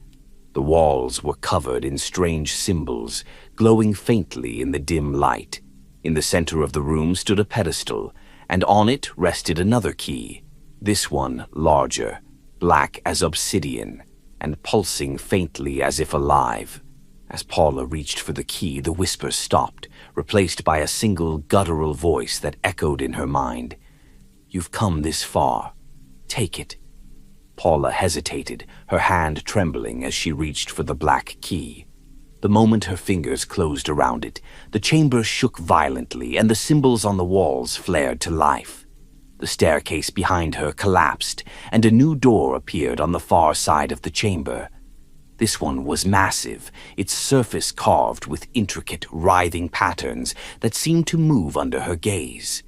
The walls were covered in strange symbols, glowing faintly in the dim light. In the center of the room stood a pedestal, and on it rested another key, this one larger, black as obsidian, and pulsing faintly as if alive. As Paula reached for the key, the whispers stopped, replaced by a single guttural voice that echoed in her mind. "You've come this far. Take it." Paula hesitated, her hand trembling as she reached for the black key. The moment her fingers closed around it, the chamber shook violently and the symbols on the walls flared to life. The staircase behind her collapsed, and a new door appeared on the far side of the chamber. This one was massive, its surface carved with intricate, writhing patterns that seemed to move under her gaze.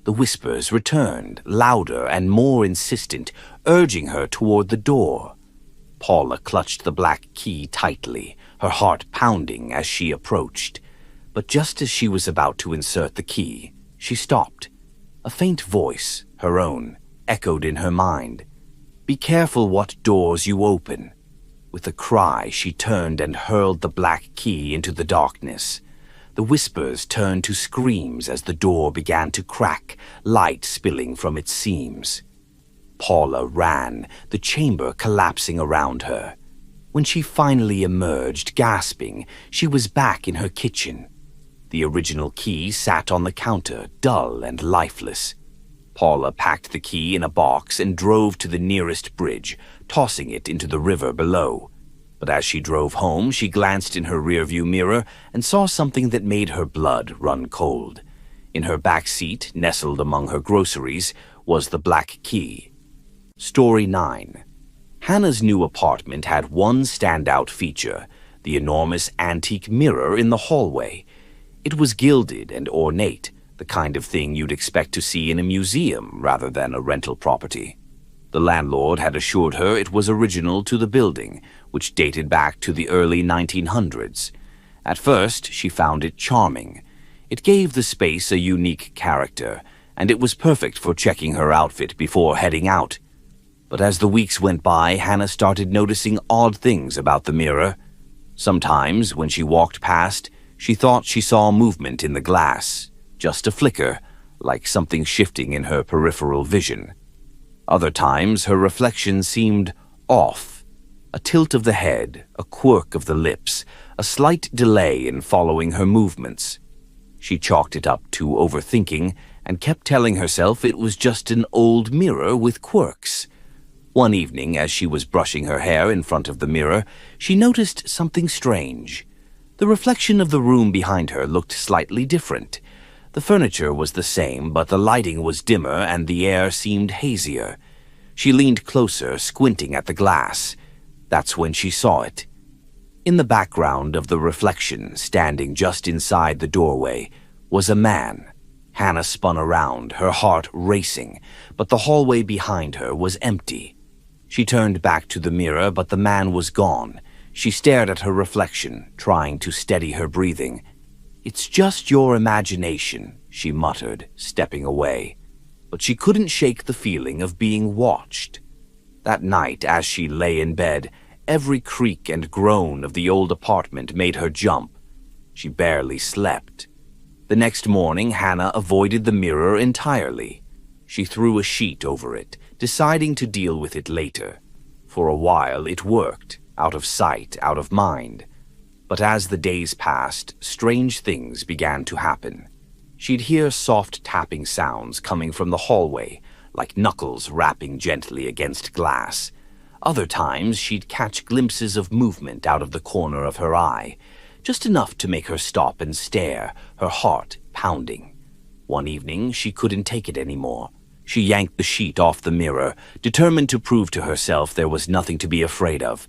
The whispers returned, louder and more insistent, urging her toward the door. Paula clutched the black key tightly, her heart pounding as she approached. But just as she was about to insert the key, she stopped. A faint voice, her own, echoed in her mind. "Be careful what doors you open." With a cry, she turned and hurled the black key into the darkness. The whispers turned to screams as the door began to crack, light spilling from its seams. Paula ran, the chamber collapsing around her. When she finally emerged, gasping, she was back in her kitchen. The original key sat on the counter, dull and lifeless. Paula packed the key in a box and drove to the nearest bridge, tossing it into the river below. But as she drove home, she glanced in her rearview mirror and saw something that made her blood run cold. In her back seat, nestled among her groceries, was the black key. Story 9. Hannah's new apartment had one standout feature, the enormous antique mirror in the hallway. It was gilded and ornate, the kind of thing you'd expect to see in a museum rather than a rental property. The landlord had assured her it was original to the building, which dated back to the early 1900s. At first, she found it charming. It gave the space a unique character, and it was perfect for checking her outfit before heading out. But as the weeks went by, Hannah started noticing odd things about the mirror. Sometimes, when she walked past, she thought she saw movement in the glass, just a flicker, like something shifting in her peripheral vision. Other times, her reflection seemed off. A tilt of the head, a quirk of the lips, a slight delay in following her movements. She chalked it up to overthinking and kept telling herself it was just an old mirror with quirks. One evening, as she was brushing her hair in front of the mirror, she noticed something strange. The reflection of the room behind her looked slightly different. The furniture was the same, but the lighting was dimmer and the air seemed hazier. She leaned closer, squinting at the glass. That's when she saw it. In the background of the reflection, standing just inside the doorway, was a man. Hannah spun around, her heart racing, but the hallway behind her was empty. She turned back to the mirror, but the man was gone. She stared at her reflection, trying to steady her breathing. "It's just your imagination," she muttered, stepping away. But she couldn't shake the feeling of being watched. That night, as she lay in bed, every creak and groan of the old apartment made her jump. She barely slept. The next morning, Hannah avoided the mirror entirely. She threw a sheet over it, deciding to deal with it later. For a while, it worked, out of sight, out of mind. But as the days passed, strange things began to happen. She'd hear soft tapping sounds coming from the hallway, like knuckles rapping gently against glass. Other times, she'd catch glimpses of movement out of the corner of her eye, just enough to make her stop and stare, her heart pounding. One evening, she couldn't take it anymore. She yanked the sheet off the mirror, determined to prove to herself there was nothing to be afraid of.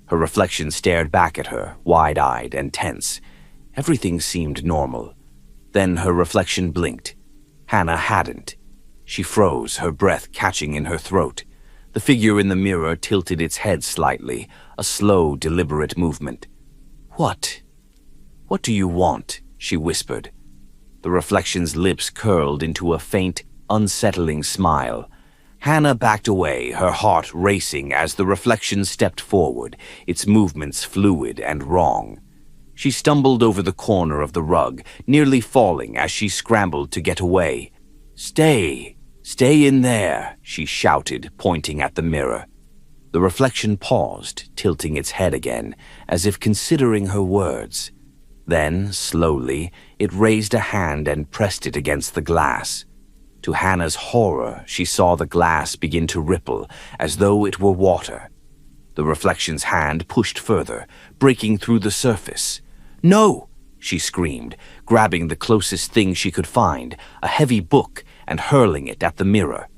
Her reflection stared back at her, wide-eyed and tense. Everything seemed normal. Then her reflection blinked. Hannah hadn't. She froze, her breath catching in her throat. The figure in the mirror tilted its head slightly, a slow, deliberate movement. "What? What do you want?" she whispered. The reflection's lips curled into a faint, unsettling smile. Hannah backed away, her heart racing as the reflection stepped forward, its movements fluid and wrong. She stumbled over the corner of the rug, nearly falling as she scrambled to get away. "Stay! Stay in there!" she shouted, pointing at the mirror. The reflection paused, tilting its head again, as if considering her words. Then, slowly, it raised a hand and pressed it against the glass. To Hannah's horror, she saw the glass begin to ripple, as though it were water. The reflection's hand pushed further, breaking through the surface. "No!" she screamed, grabbing the closest thing she could find, a heavy book, and hurling it at the mirror.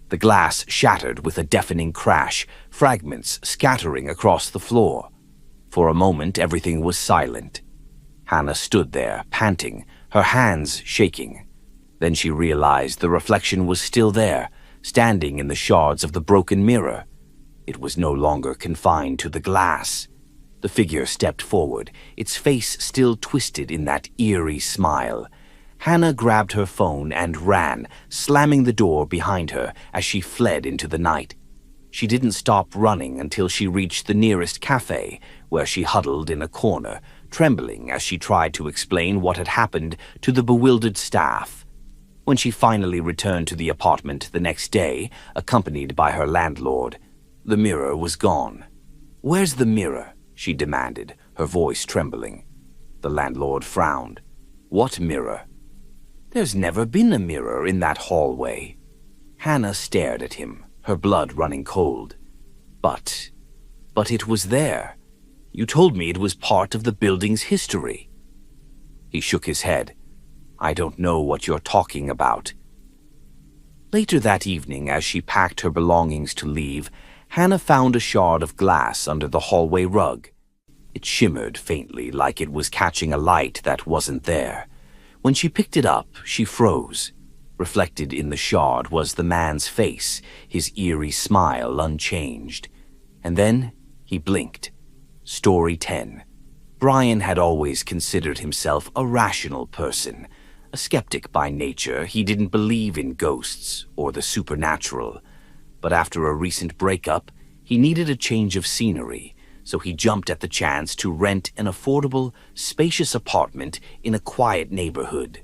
The glass shattered with a deafening crash, fragments scattering across the floor. For a moment, everything was silent. Hannah stood there, panting, her hands shaking. Then she realized the reflection was still there, standing in the shards of the broken mirror. It was no longer confined to the glass. The figure stepped forward, its face still twisted in that eerie smile. Hannah grabbed her phone and ran, slamming the door behind her as she fled into the night. She didn't stop running until she reached the nearest cafe, where she huddled in a corner, trembling as she tried to explain what had happened to the bewildered staff. When she finally returned to the apartment the next day, accompanied by her landlord, the mirror was gone. "Where's the mirror?" she demanded, her voice trembling. The landlord frowned. "What mirror?" "There's never been a mirror in that hallway." Hannah stared at him, her blood running cold. But it was there. You told me it was part of the building's history." He shook his head. "I don't know what you're talking about." Later that evening, as she packed her belongings to leave, Hannah found a shard of glass under the hallway rug. It shimmered faintly, like it was catching a light that wasn't there. When she picked it up, she froze. Reflected in the shard was the man's face, his eerie smile unchanged. And then he blinked. Story 10. Brian had always considered himself a rational person. A skeptic by nature, he didn't believe in ghosts or the supernatural. But after a recent breakup, he needed a change of scenery, so he jumped at the chance to rent an affordable, spacious apartment in a quiet neighborhood.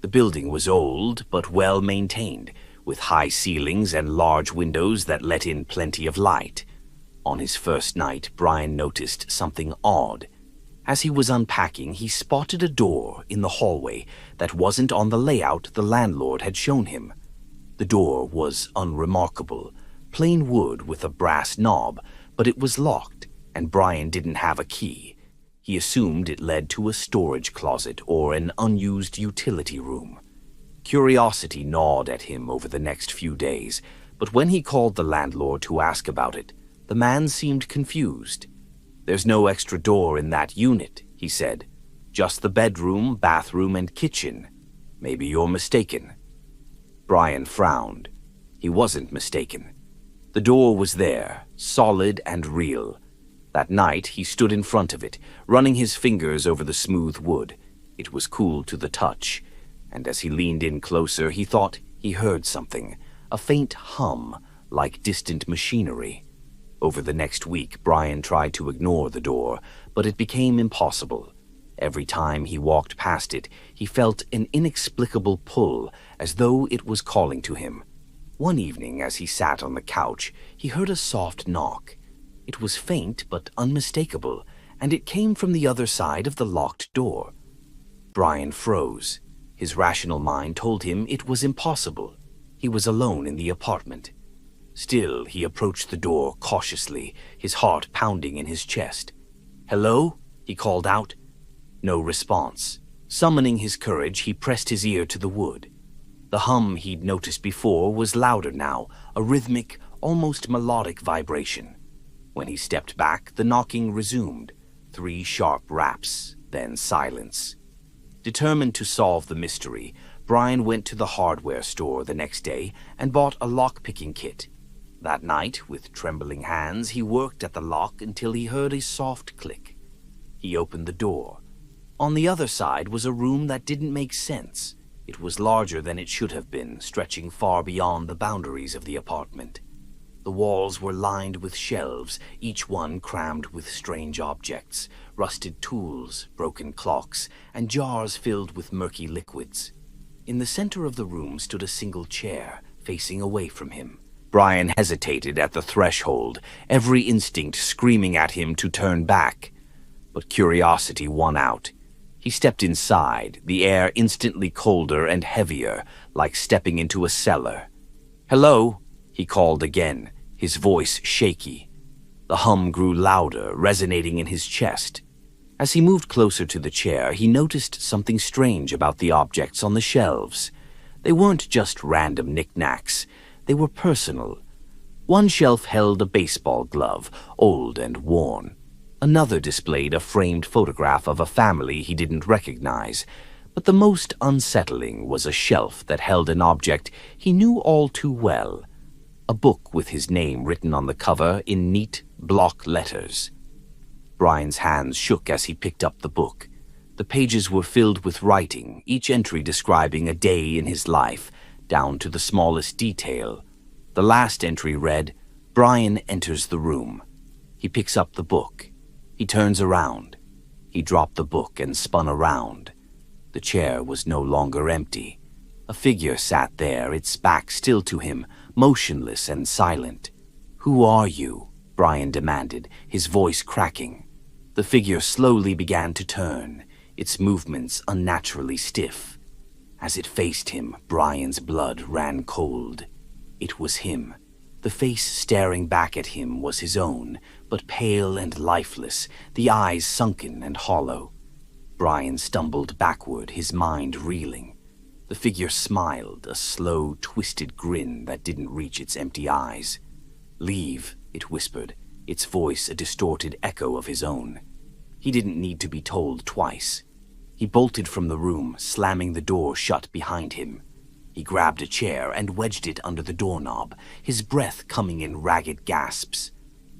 The building was old but well maintained, with high ceilings and large windows that let in plenty of light. On his first night, Brian noticed something odd. As he was unpacking, he spotted a door in the hallway that wasn't on the layout the landlord had shown him. The door was unremarkable, plain wood with a brass knob, but it was locked, and Brian didn't have a key. He assumed it led to a storage closet or an unused utility room. Curiosity gnawed at him over the next few days, but when he called the landlord to ask about it, the man seemed confused. "There's no extra door in that unit," he said. "Just the bedroom, bathroom, and kitchen. Maybe you're mistaken." Brian frowned. He wasn't mistaken. The door was there, solid and real. That night, he stood in front of it, running his fingers over the smooth wood. It was cool to the touch, and as he leaned in closer, he thought he heard something, a faint hum, like distant machinery. Over the next week, Brian tried to ignore the door, but it became impossible. Every time he walked past it, he felt an inexplicable pull, as though it was calling to him. One evening, as he sat on the couch, he heard a soft knock. It was faint but unmistakable, and it came from the other side of the locked door. Brian froze. His rational mind told him it was impossible. He was alone in the apartment. Still, he approached the door cautiously, his heart pounding in his chest. "Hello?" he called out. No response. Summoning his courage, he pressed his ear to the wood. The hum he'd noticed before was louder now, a rhythmic, almost melodic vibration. When he stepped back, the knocking resumed. 3 sharp raps, then silence. Determined to solve the mystery, Brian went to the hardware store the next day and bought a lock-picking kit. That night, with trembling hands, he worked at the lock until he heard a soft click. He opened the door. On the other side was a room that didn't make sense. It was larger than it should have been, stretching far beyond the boundaries of the apartment. The walls were lined with shelves, each one crammed with strange objects, rusted tools, broken clocks, and jars filled with murky liquids. In the center of the room stood a single chair, facing away from him. Brian hesitated at the threshold, every instinct screaming at him to turn back. But curiosity won out. He stepped inside, the air instantly colder and heavier, like stepping into a cellar. "Hello?" he called again, his voice shaky. The hum grew louder, resonating in his chest. As he moved closer to the chair, he noticed something strange about the objects on the shelves. They weren't just random knickknacks. They were personal. One shelf held a baseball glove, old and worn. Another displayed a framed photograph of a family he didn't recognize. But the most unsettling was a shelf that held an object he knew all too well. A book with his name written on the cover in neat block letters. Brian's hands shook as he picked up the book. The pages were filled with writing, each entry describing a day in his life, down to the smallest detail. The last entry read, "Brian enters the room." He picks up the book. He turns around. He dropped the book and spun around. The chair was no longer empty. A figure sat there, its back still to him, motionless and silent. "Who are you?" Brian demanded, his voice cracking. The figure slowly began to turn, its movements unnaturally stiff. As it faced him, Brian's blood ran cold. It was him. The face staring back at him was his own, but pale and lifeless, the eyes sunken and hollow. Brian stumbled backward, his mind reeling. The figure smiled, a slow, twisted grin that didn't reach its empty eyes. "Leave," it whispered, its voice a distorted echo of his own. He didn't need to be told twice. He bolted from the room, slamming the door shut behind him. He grabbed a chair and wedged it under the doorknob, his breath coming in ragged gasps.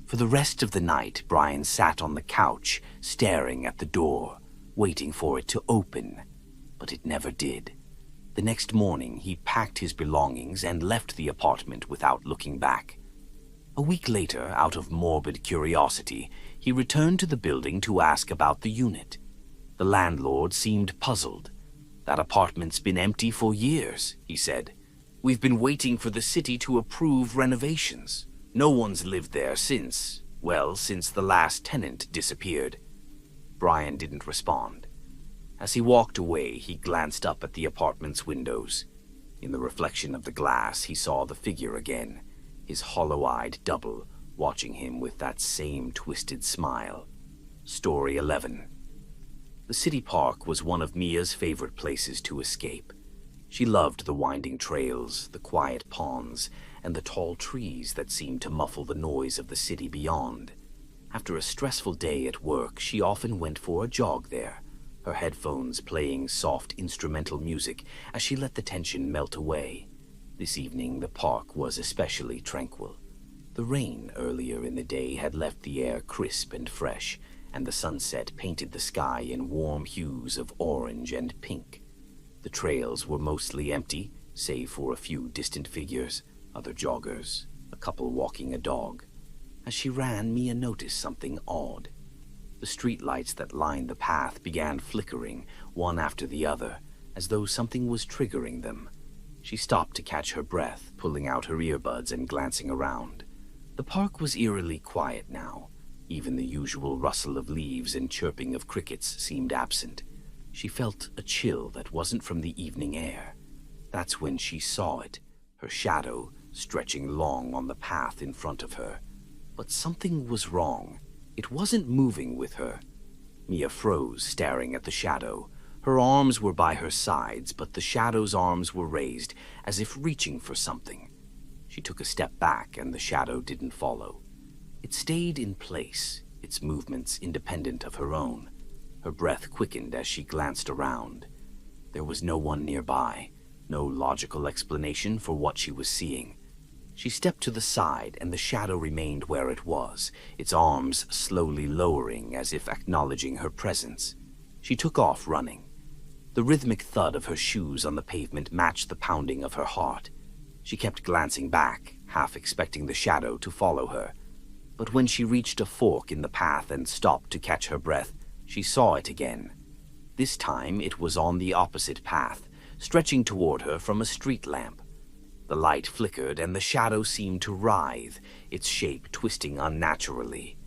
For the rest of the night, Brian sat on the couch, staring at the door, waiting for it to open. But it never did. The next morning, he packed his belongings and left the apartment without looking back. A week later, out of morbid curiosity, he returned to the building to ask about the unit. The landlord seemed puzzled. "That apartment's been empty for years," he said. We've been waiting for the city to approve renovations. No one's lived there since the last tenant disappeared." Brian didn't respond. As he walked away, he glanced up at the apartment's windows. In the reflection of the glass, he saw the figure again, his hollow-eyed double, watching him with that same twisted smile. Story 11. The city park was one of Mia's favorite places to escape. She loved the winding trails, the quiet ponds, and the tall trees that seemed to muffle the noise of the city beyond. After a stressful day at work, she often went for a jog there, her headphones playing soft instrumental music as she let the tension melt away. This evening, the park was especially tranquil. The rain earlier in the day had left the air crisp and fresh, and the sunset painted the sky in warm hues of orange and pink. The trails were mostly empty, save for a few distant figures, other joggers, a couple walking a dog. As she ran, Mia noticed something odd. The streetlights that lined the path began flickering, one after the other, as though something was triggering them. She stopped to catch her breath, pulling out her earbuds and glancing around. The park was eerily quiet now. Even the usual rustle of leaves and chirping of crickets seemed absent. She felt a chill that wasn't from the evening air. That's when she saw it, her shadow stretching long on the path in front of her. But something was wrong. It wasn't moving with her. Mia froze, staring at the shadow. Her arms were by her sides, but the shadow's arms were raised, as if reaching for something. She took a step back, and the shadow didn't follow. It stayed in place, its movements independent of her own. Her breath quickened as she glanced around. There was no one nearby, no logical explanation for what she was seeing. She stepped to the side, and the shadow remained where it was, its arms slowly lowering as if acknowledging her presence. She took off running. The rhythmic thud of her shoes on the pavement matched the pounding of her heart. She kept glancing back, half expecting the shadow to follow her. But when she reached a fork in the path and stopped to catch her breath, she saw it again. This time it was on the opposite path, stretching toward her from a street lamp. The light flickered and the shadow seemed to writhe, its shape twisting unnaturally.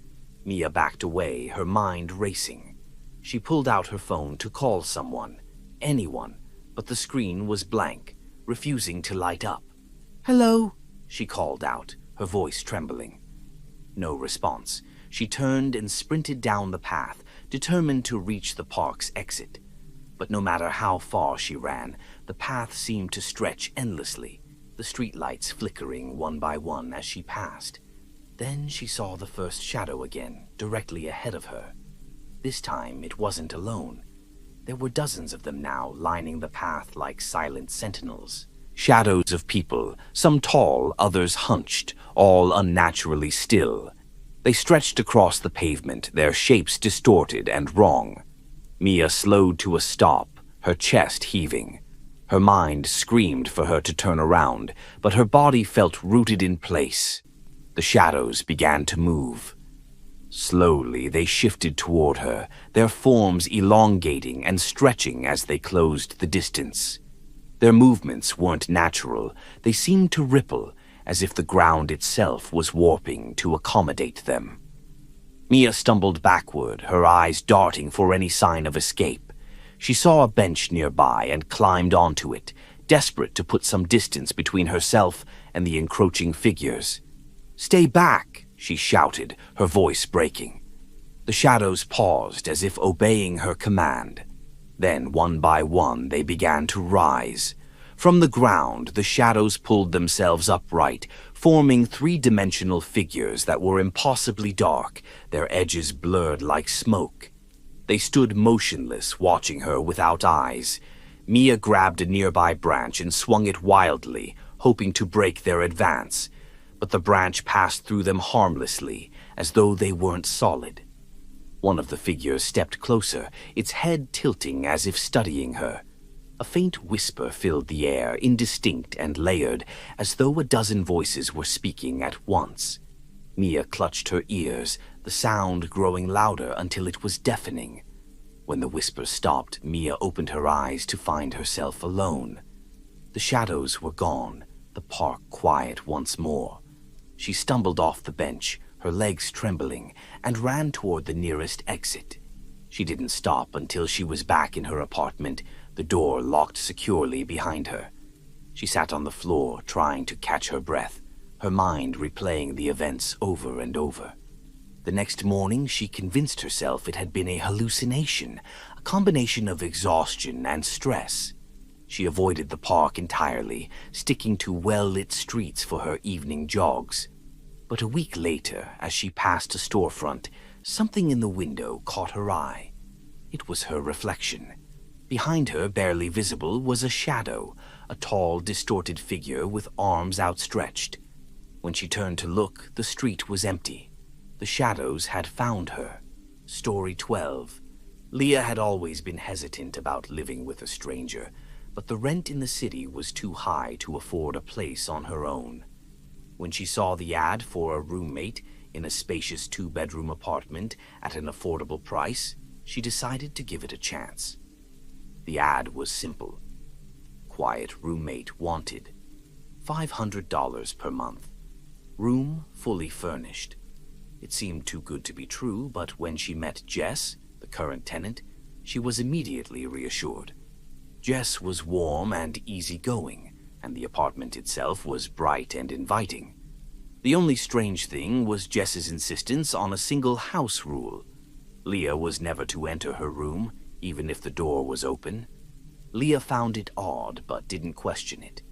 Mia backed away, her mind racing. She pulled out her phone to call someone, anyone, but the screen was blank, refusing to light up. "Hello?" she called out, her voice trembling. No response. She turned and sprinted down the path, determined to reach the park's exit. But no matter how far she ran, the path seemed to stretch endlessly, the streetlights flickering one by one as she passed. Then she saw the first shadow again, directly ahead of her. This time it wasn't alone. There were dozens of them now, lining the path like silent sentinels. Shadows of people, some tall, others hunched, all unnaturally still. They stretched across the pavement, their shapes distorted and wrong. Mia slowed to a stop, her chest heaving. Her mind screamed for her to turn around, but her body felt rooted in place. The shadows began to move. Slowly, they shifted toward her, their forms elongating and stretching as they closed the distance. Their movements weren't natural. They seemed to ripple, as if the ground itself was warping to accommodate them. Mia stumbled backward, her eyes darting for any sign of escape. She saw a bench nearby and climbed onto it, desperate to put some distance between herself and the encroaching figures. "Stay back!" she shouted, her voice breaking. The shadows paused as if obeying her command. Then, one by one, they began to rise. From the ground, the shadows pulled themselves upright, forming three-dimensional figures that were impossibly dark, their edges blurred like smoke. They stood motionless, watching her without eyes. Mia grabbed a nearby branch and swung it wildly, hoping to break their advance. But the branch passed through them harmlessly, as though they weren't solid. One of the figures stepped closer, its head tilting as if studying her. A faint whisper filled the air, indistinct and layered, as though a dozen voices were speaking at once. Mia clutched her ears, the sound growing louder until it was deafening. When the whisper stopped, Mia opened her eyes to find herself alone. The shadows were gone, The park quiet once more. She stumbled off the bench, her legs trembling, and ran toward the nearest exit. She didn't stop until she was back in her apartment, the door locked securely behind her. She sat on the floor, trying to catch her breath, her mind replaying the events over and over. The next morning, she convinced herself it had been a hallucination, a combination of exhaustion and stress. She avoided the park entirely, sticking to well-lit streets for her evening jogs. But a week later, as she passed a storefront, something in the window caught her eye. It was her reflection. Behind her, barely visible, was a shadow, a tall, distorted figure with arms outstretched. When she turned to look, the street was empty. The shadows had found her. Story 12. Leah had always been hesitant about living with a stranger, but the rent in the city was too high to afford a place on her own. When she saw the ad for a roommate in a spacious 2-bedroom apartment at an affordable price, she decided to give it a chance. The ad was simple. Quiet roommate wanted. $500 per month. Room fully furnished. It seemed too good to be true, but when she met Jess, the current tenant, she was immediately reassured. Jess was warm and easygoing, and the apartment itself was bright and inviting. The only strange thing was Jess's insistence on a single house rule. Leah was never to enter her room, even if the door was open. Leah found it odd, but didn't question it.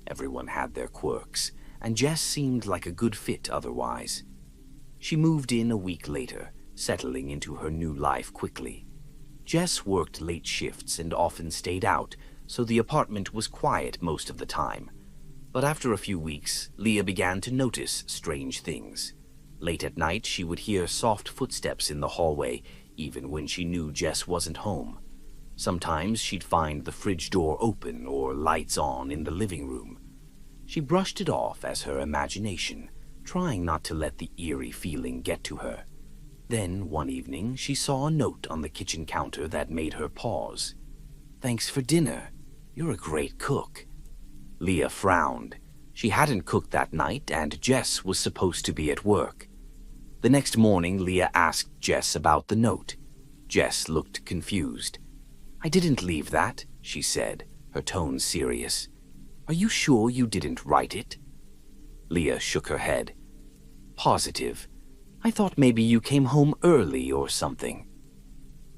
Everyone had their quirks, and Jess seemed like a good fit otherwise. She moved in a week later, settling into her new life quickly. Jess worked late shifts and often stayed out, so the apartment was quiet most of the time. But after a few weeks, Leah began to notice strange things. Late at night, she would hear soft footsteps in the hallway, even when she knew Jess wasn't home. Sometimes she'd find the fridge door open or lights on in the living room. She brushed it off as her imagination, trying not to let the eerie feeling get to her. Then, one evening, she saw a note on the kitchen counter that made her pause. "Thanks for dinner. You're a great cook." Leah frowned. She hadn't cooked that night, and Jess was supposed to be at work. The next morning, Leah asked Jess about the note. Jess looked confused. "I didn't leave that," she said, her tone serious. "Are you sure you didn't write it?" Leah shook her head. "Positive. I thought maybe you came home early or something."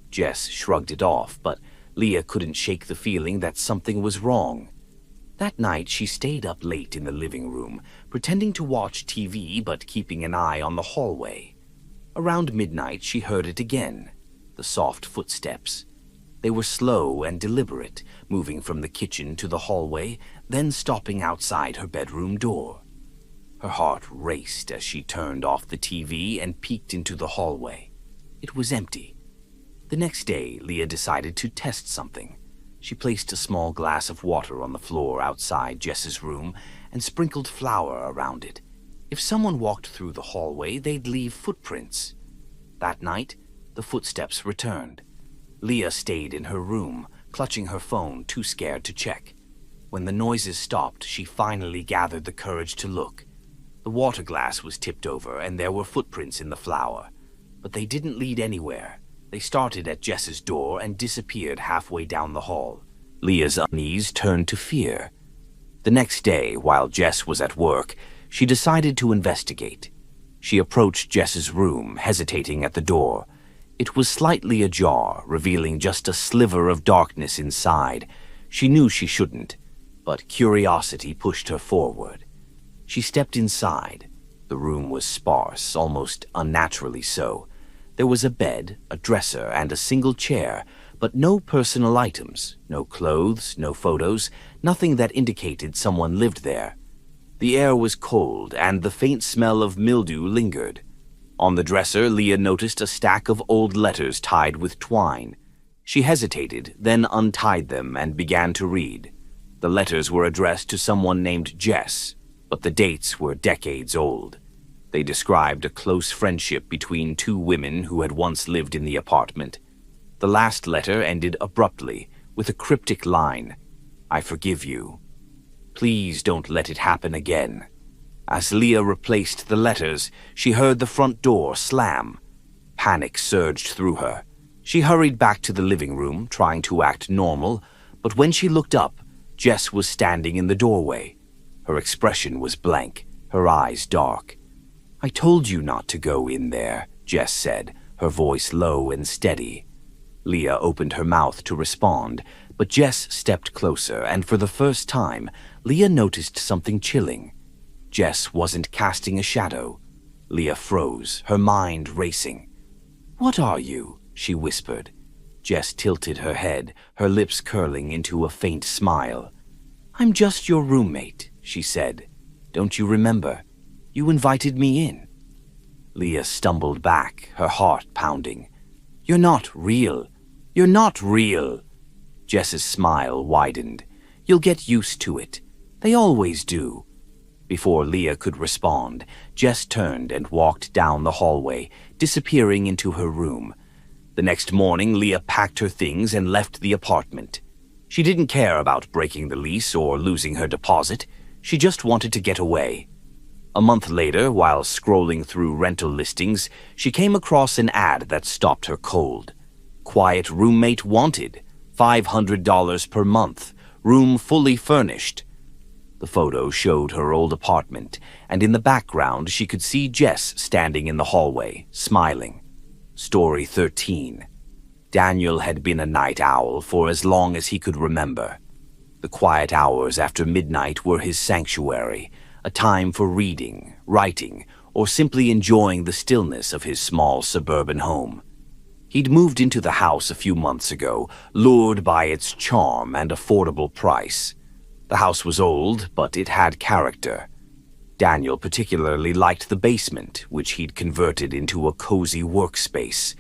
Jess shrugged it off, but Leah couldn't shake the feeling that something was wrong. That night, she stayed up late in the living room, pretending to watch TV but keeping an eye on the hallway. Around midnight, she heard it again, the soft footsteps. They were slow and deliberate, moving from the kitchen to the hallway, then stopping outside her bedroom door. Her heart raced as she turned off the TV and peeked into the hallway. It was empty. The next day, Leah decided to test something. She placed a small glass of water on the floor outside Jess's room and sprinkled flour around it. If someone walked through the hallway, they'd leave footprints. That night, the footsteps returned. Leah stayed in her room, clutching her phone, too scared to check. When the noises stopped, she finally gathered the courage to look. The water glass was tipped over, and there were footprints in the flour. But they didn't lead anywhere. They started at Jess's door and disappeared halfway down the hall. Leah's unease turned to fear. The next day, while Jess was at work, she decided to investigate. She approached Jess's room, hesitating at the door. It was slightly ajar, revealing just a sliver of darkness inside. She knew she shouldn't, but curiosity pushed her forward. She stepped inside. The room was sparse, almost unnaturally so. There was a bed, a dresser, and a single chair, but no personal items, no clothes, no photos, nothing that indicated someone lived there. The air was cold, and the faint smell of mildew lingered. On the dresser, Leah noticed a stack of old letters tied with twine. She hesitated, then untied them and began to read. The letters were addressed to someone named Jess, but the dates were decades old. They described a close friendship between two women who had once lived in the apartment. The last letter ended abruptly, with a cryptic line, "I forgive you." Please don't let it happen again." As Leah replaced the letters, she heard the front door slam. Panic surged through her. She hurried back to the living room, trying to act normal, but when she looked up, Jess was standing in the doorway. Her expression was blank, her eyes dark. "I told you not to go in there," Jess said, her voice low and steady. Leah opened her mouth to respond, but Jess stepped closer, and for the first time, Leah noticed something chilling. Jess wasn't casting a shadow. Leah froze, her mind racing. "What are you?" she whispered. Jess tilted her head, her lips curling into a faint smile. "I'm just your roommate," she said. "Don't you remember? You invited me in." Leah stumbled back, her heart pounding. "You're not real. You're not real." Jess's smile widened. "You'll get used to it. They always do." Before Leah could respond, Jess turned and walked down the hallway, disappearing into her room. The next morning, Leah packed her things and left the apartment. She didn't care about breaking the lease or losing her deposit. She just wanted to get away. A month later, while scrolling through rental listings, she came across an ad that stopped her cold. Quiet roommate wanted, $500 per month, room fully furnished. The photo showed her old apartment, and in the background she could see Jess standing in the hallway, smiling. Story 13. Daniel had been a night owl for as long as he could remember. The quiet hours after midnight were his sanctuary, a time for reading, writing, or simply enjoying the stillness of his small suburban home. He'd moved into the house a few months ago, lured by its charm and affordable price. The house was old, but it had character. Daniel particularly liked the basement, which he'd converted into a cozy workspace.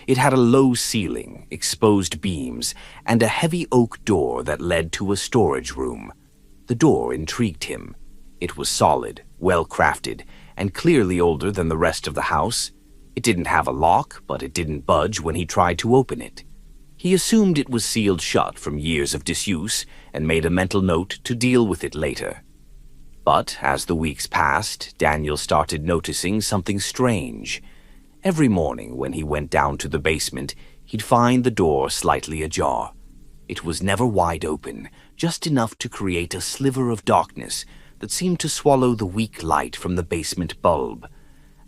It had a low ceiling, exposed beams, and a heavy oak door that led to a storage room. The door intrigued him. It was solid, well-crafted, and clearly older than the rest of the house. It didn't have a lock, but it didn't budge when he tried to open it. He assumed it was sealed shut from years of disuse and made a mental note to deal with it later. But as the weeks passed, Daniel started noticing something strange. Every morning when he went down to the basement, he'd find the door slightly ajar. It was never wide open, just enough to create a sliver of darkness that seemed to swallow the weak light from the basement bulb.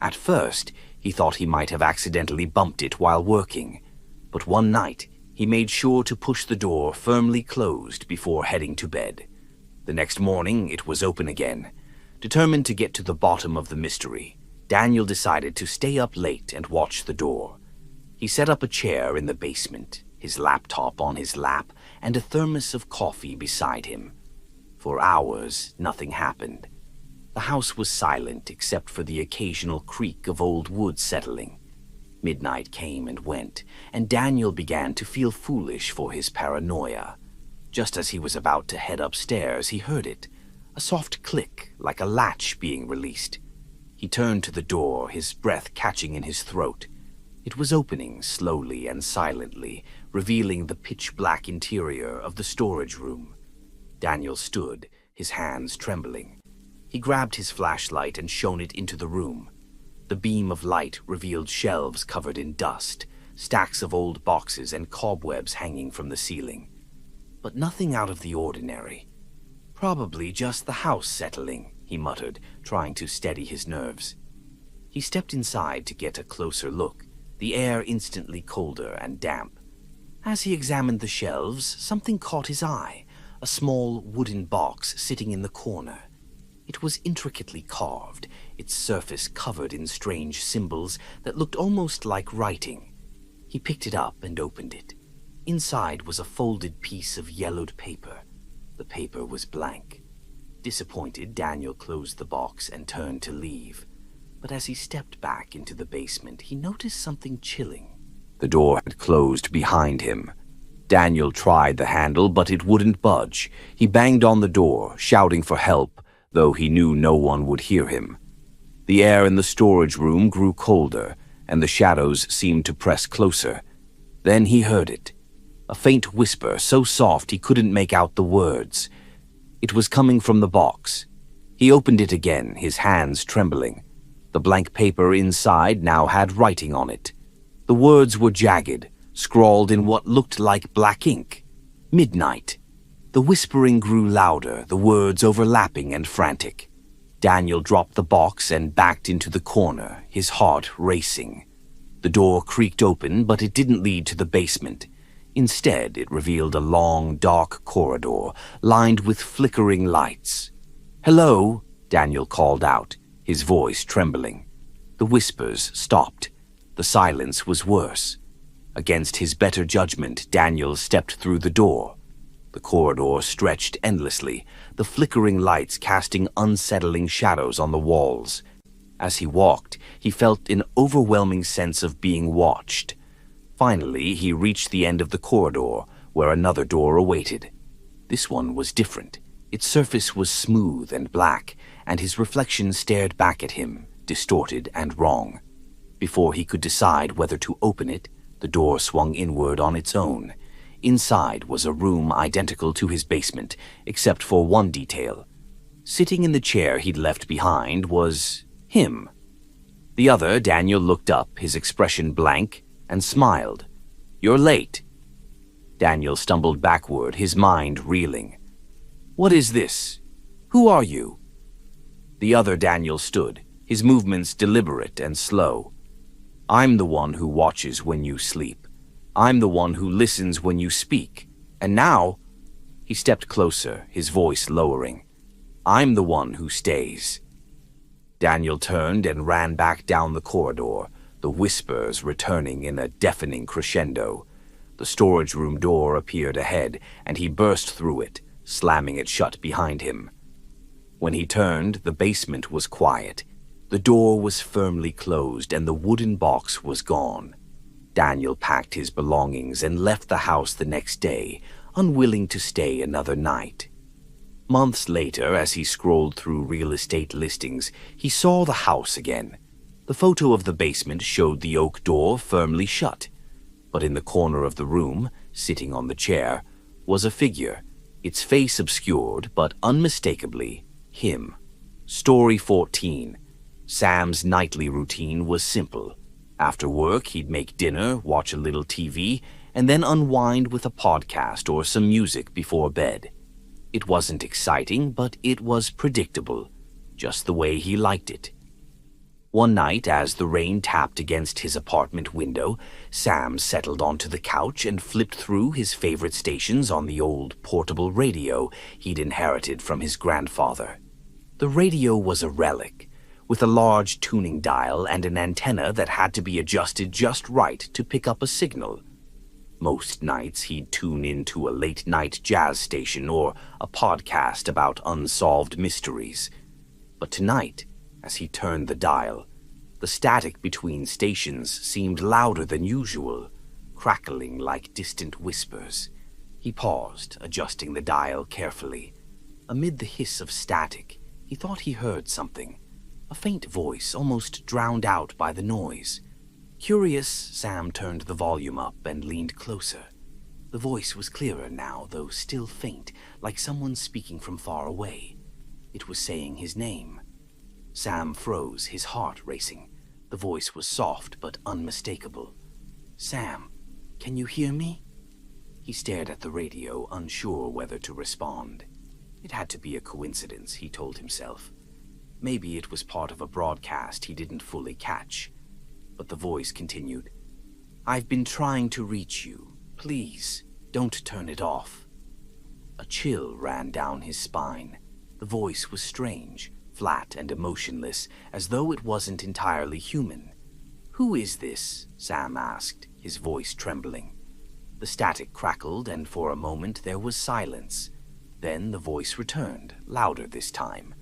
At first, he thought he might have accidentally bumped it while working, but one night he made sure to push the door firmly closed before heading to bed. The next morning, it was open again. Determined to get to the bottom of the mystery, Daniel decided to stay up late and watch the door. He set up a chair in the basement, his laptop on his lap, and a thermos of coffee beside him. For hours, nothing happened. The house was silent except for the occasional creak of old wood settling. Midnight came and went, and Daniel began to feel foolish for his paranoia. Just as he was about to head upstairs, he heard it, a soft click like a latch being released. He turned to the door, his breath catching in his throat. It was opening slowly and silently, revealing the pitch-black interior of the storage room. Daniel stood, his hands trembling. He grabbed his flashlight and shone it into the room. The beam of light revealed shelves covered in dust, stacks of old boxes and cobwebs hanging from the ceiling. But nothing out of the ordinary. "Probably just the house settling," he muttered, trying to steady his nerves. He stepped inside to get a closer look, the air instantly colder and damp. As he examined the shelves, something caught his eye, a small wooden box sitting in the corner. It was intricately carved, its surface covered in strange symbols that looked almost like writing. He picked it up and opened it. Inside was a folded piece of yellowed paper. The paper was blank. Disappointed, Daniel closed the box and turned to leave. But as he stepped back into the basement, he noticed something chilling. The door had closed behind him. Daniel tried the handle, but it wouldn't budge. He banged on the door, shouting for help, though he knew no one would hear him. The air in the storage room grew colder, and the shadows seemed to press closer. Then he heard it. A faint whisper, so soft he couldn't make out the words. It was coming from the box. He opened it again, his hands trembling. The blank paper inside now had writing on it. The words were jagged, scrawled in what looked like black ink. Midnight. The whispering grew louder, the words overlapping and frantic. Daniel dropped the box and backed into the corner, his heart racing. The door creaked open, but it didn't lead to the basement. Instead, it revealed a long, dark corridor, lined with flickering lights. "Hello," Daniel called out, his voice trembling. The whispers stopped. The silence was worse. Against his better judgment, Daniel stepped through the door. The corridor stretched endlessly, the flickering lights casting unsettling shadows on the walls. As he walked, he felt an overwhelming sense of being watched. Finally, he reached the end of the corridor, where another door awaited. This one was different. Its surface was smooth and black, and his reflection stared back at him, distorted and wrong. Before he could decide whether to open it, the door swung inward on its own. Inside was a room identical to his basement, except for one detail. Sitting in the chair he'd left behind was him. The other, Daniel looked up, his expression blank, and smiled. "You're late." Daniel stumbled backward, his mind reeling. "What is this? Who are you?" The other Daniel stood, his movements deliberate and slow. "I'm the one who watches when you sleep. I'm the one who listens when you speak. And now—" He stepped closer, his voice lowering. "I'm the one who stays." Daniel turned and ran back down the corridor, the whispers returning in a deafening crescendo. The storage room door appeared ahead, and he burst through it, slamming it shut behind him. When he turned, the basement was quiet. The door was firmly closed, and the wooden box was gone. Daniel packed his belongings and left the house the next day, unwilling to stay another night. Months later, as he scrolled through real estate listings, he saw the house again. The photo of the basement showed the oak door firmly shut. But in the corner of the room, sitting on the chair, was a figure, its face obscured, but unmistakably him. Story 14. Sam's nightly routine was simple. After work, he'd make dinner, watch a little TV, and then unwind with a podcast or some music before bed. It wasn't exciting, but it was predictable, just the way he liked it. One night, as the rain tapped against his apartment window, Sam settled onto the couch and flipped through his favorite stations on the old portable radio he'd inherited from his grandfather. The radio was a relic, with a large tuning dial and an antenna that had to be adjusted just right to pick up a signal. Most nights he'd tune into a late-night jazz station or a podcast about unsolved mysteries. But tonight, as he turned the dial, the static between stations seemed louder than usual, crackling like distant whispers. He paused, adjusting the dial carefully. Amid the hiss of static, he thought he heard something. A faint voice, almost drowned out by the noise. Curious, Sam turned the volume up and leaned closer. The voice was clearer now, though still faint, like someone speaking from far away. It was saying his name. Sam froze, his heart racing. The voice was soft but unmistakable. "Sam, can you hear me?" He stared at the radio, unsure whether to respond. It had to be a coincidence, he told himself. Maybe it was part of a broadcast he didn't fully catch. But the voice continued. "I've been trying to reach you. Please, don't turn it off." A chill ran down his spine. The voice was strange, flat and emotionless, as though it wasn't entirely human. "Who is this?" Sam asked, his voice trembling. The static crackled, and for a moment there was silence. Then the voice returned, louder this time.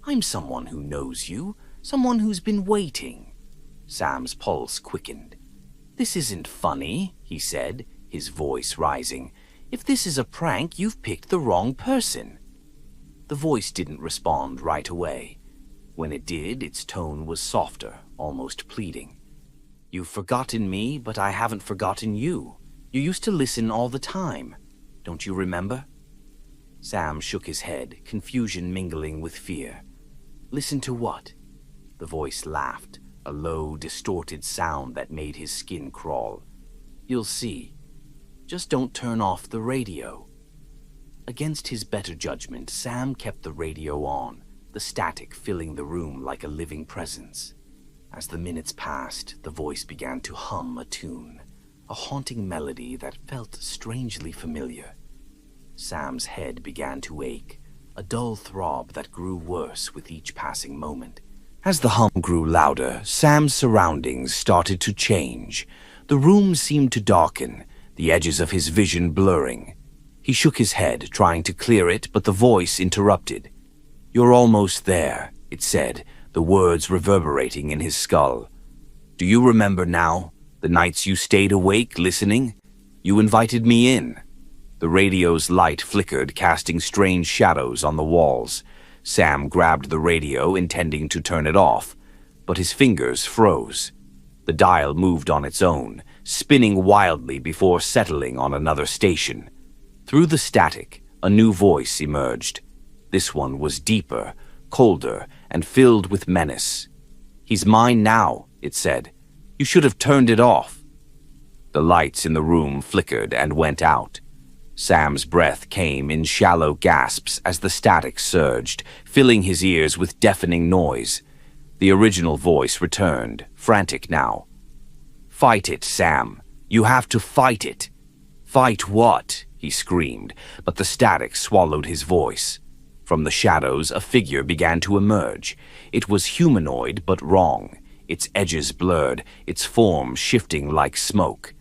"I'm someone who knows you, someone who's been waiting." Sam's pulse quickened. "This isn't funny," he said, his voice rising. "If this is a prank, you've picked the wrong person." The voice didn't respond right away. When it did, its tone was softer, almost pleading. "You've forgotten me, but I haven't forgotten you. You used to listen all the time. Don't you remember?" Sam shook his head, confusion mingling with fear. Listen to what? The voice laughed, a low, distorted sound that made his skin crawl. You'll see. Just don't turn off the radio. Against his better judgment, Sam kept the radio on, the static filling the room like a living presence. As the minutes passed, the voice began to hum a tune, a haunting melody that felt strangely familiar. Sam's head began to ache, a dull throb that grew worse with each passing moment. As the hum grew louder, Sam's surroundings started to change. The room seemed to darken, the edges of his vision blurring. He shook his head, trying to clear it, but the voice interrupted. "You're almost there," it said, the words reverberating in his skull. "Do you remember now, the nights you stayed awake listening? You invited me in." The radio's light flickered, casting strange shadows on the walls. Sam grabbed the radio, intending to turn it off, but his fingers froze. The dial moved on its own, spinning wildly before settling on another station. Through the static, a new voice emerged. This one was deeper, colder, and filled with menace. "He's mine now," it said. "You should have turned it off." The lights in the room flickered and went out. Sam's breath came in shallow gasps as the static surged, filling his ears with deafening noise. The original voice returned, frantic now. "Fight it, Sam. You have to fight it." "Fight what?" he screamed, but the static swallowed his voice. From the shadows, a figure began to emerge. It was humanoid but wrong, its edges blurred, its form shifting like smoke.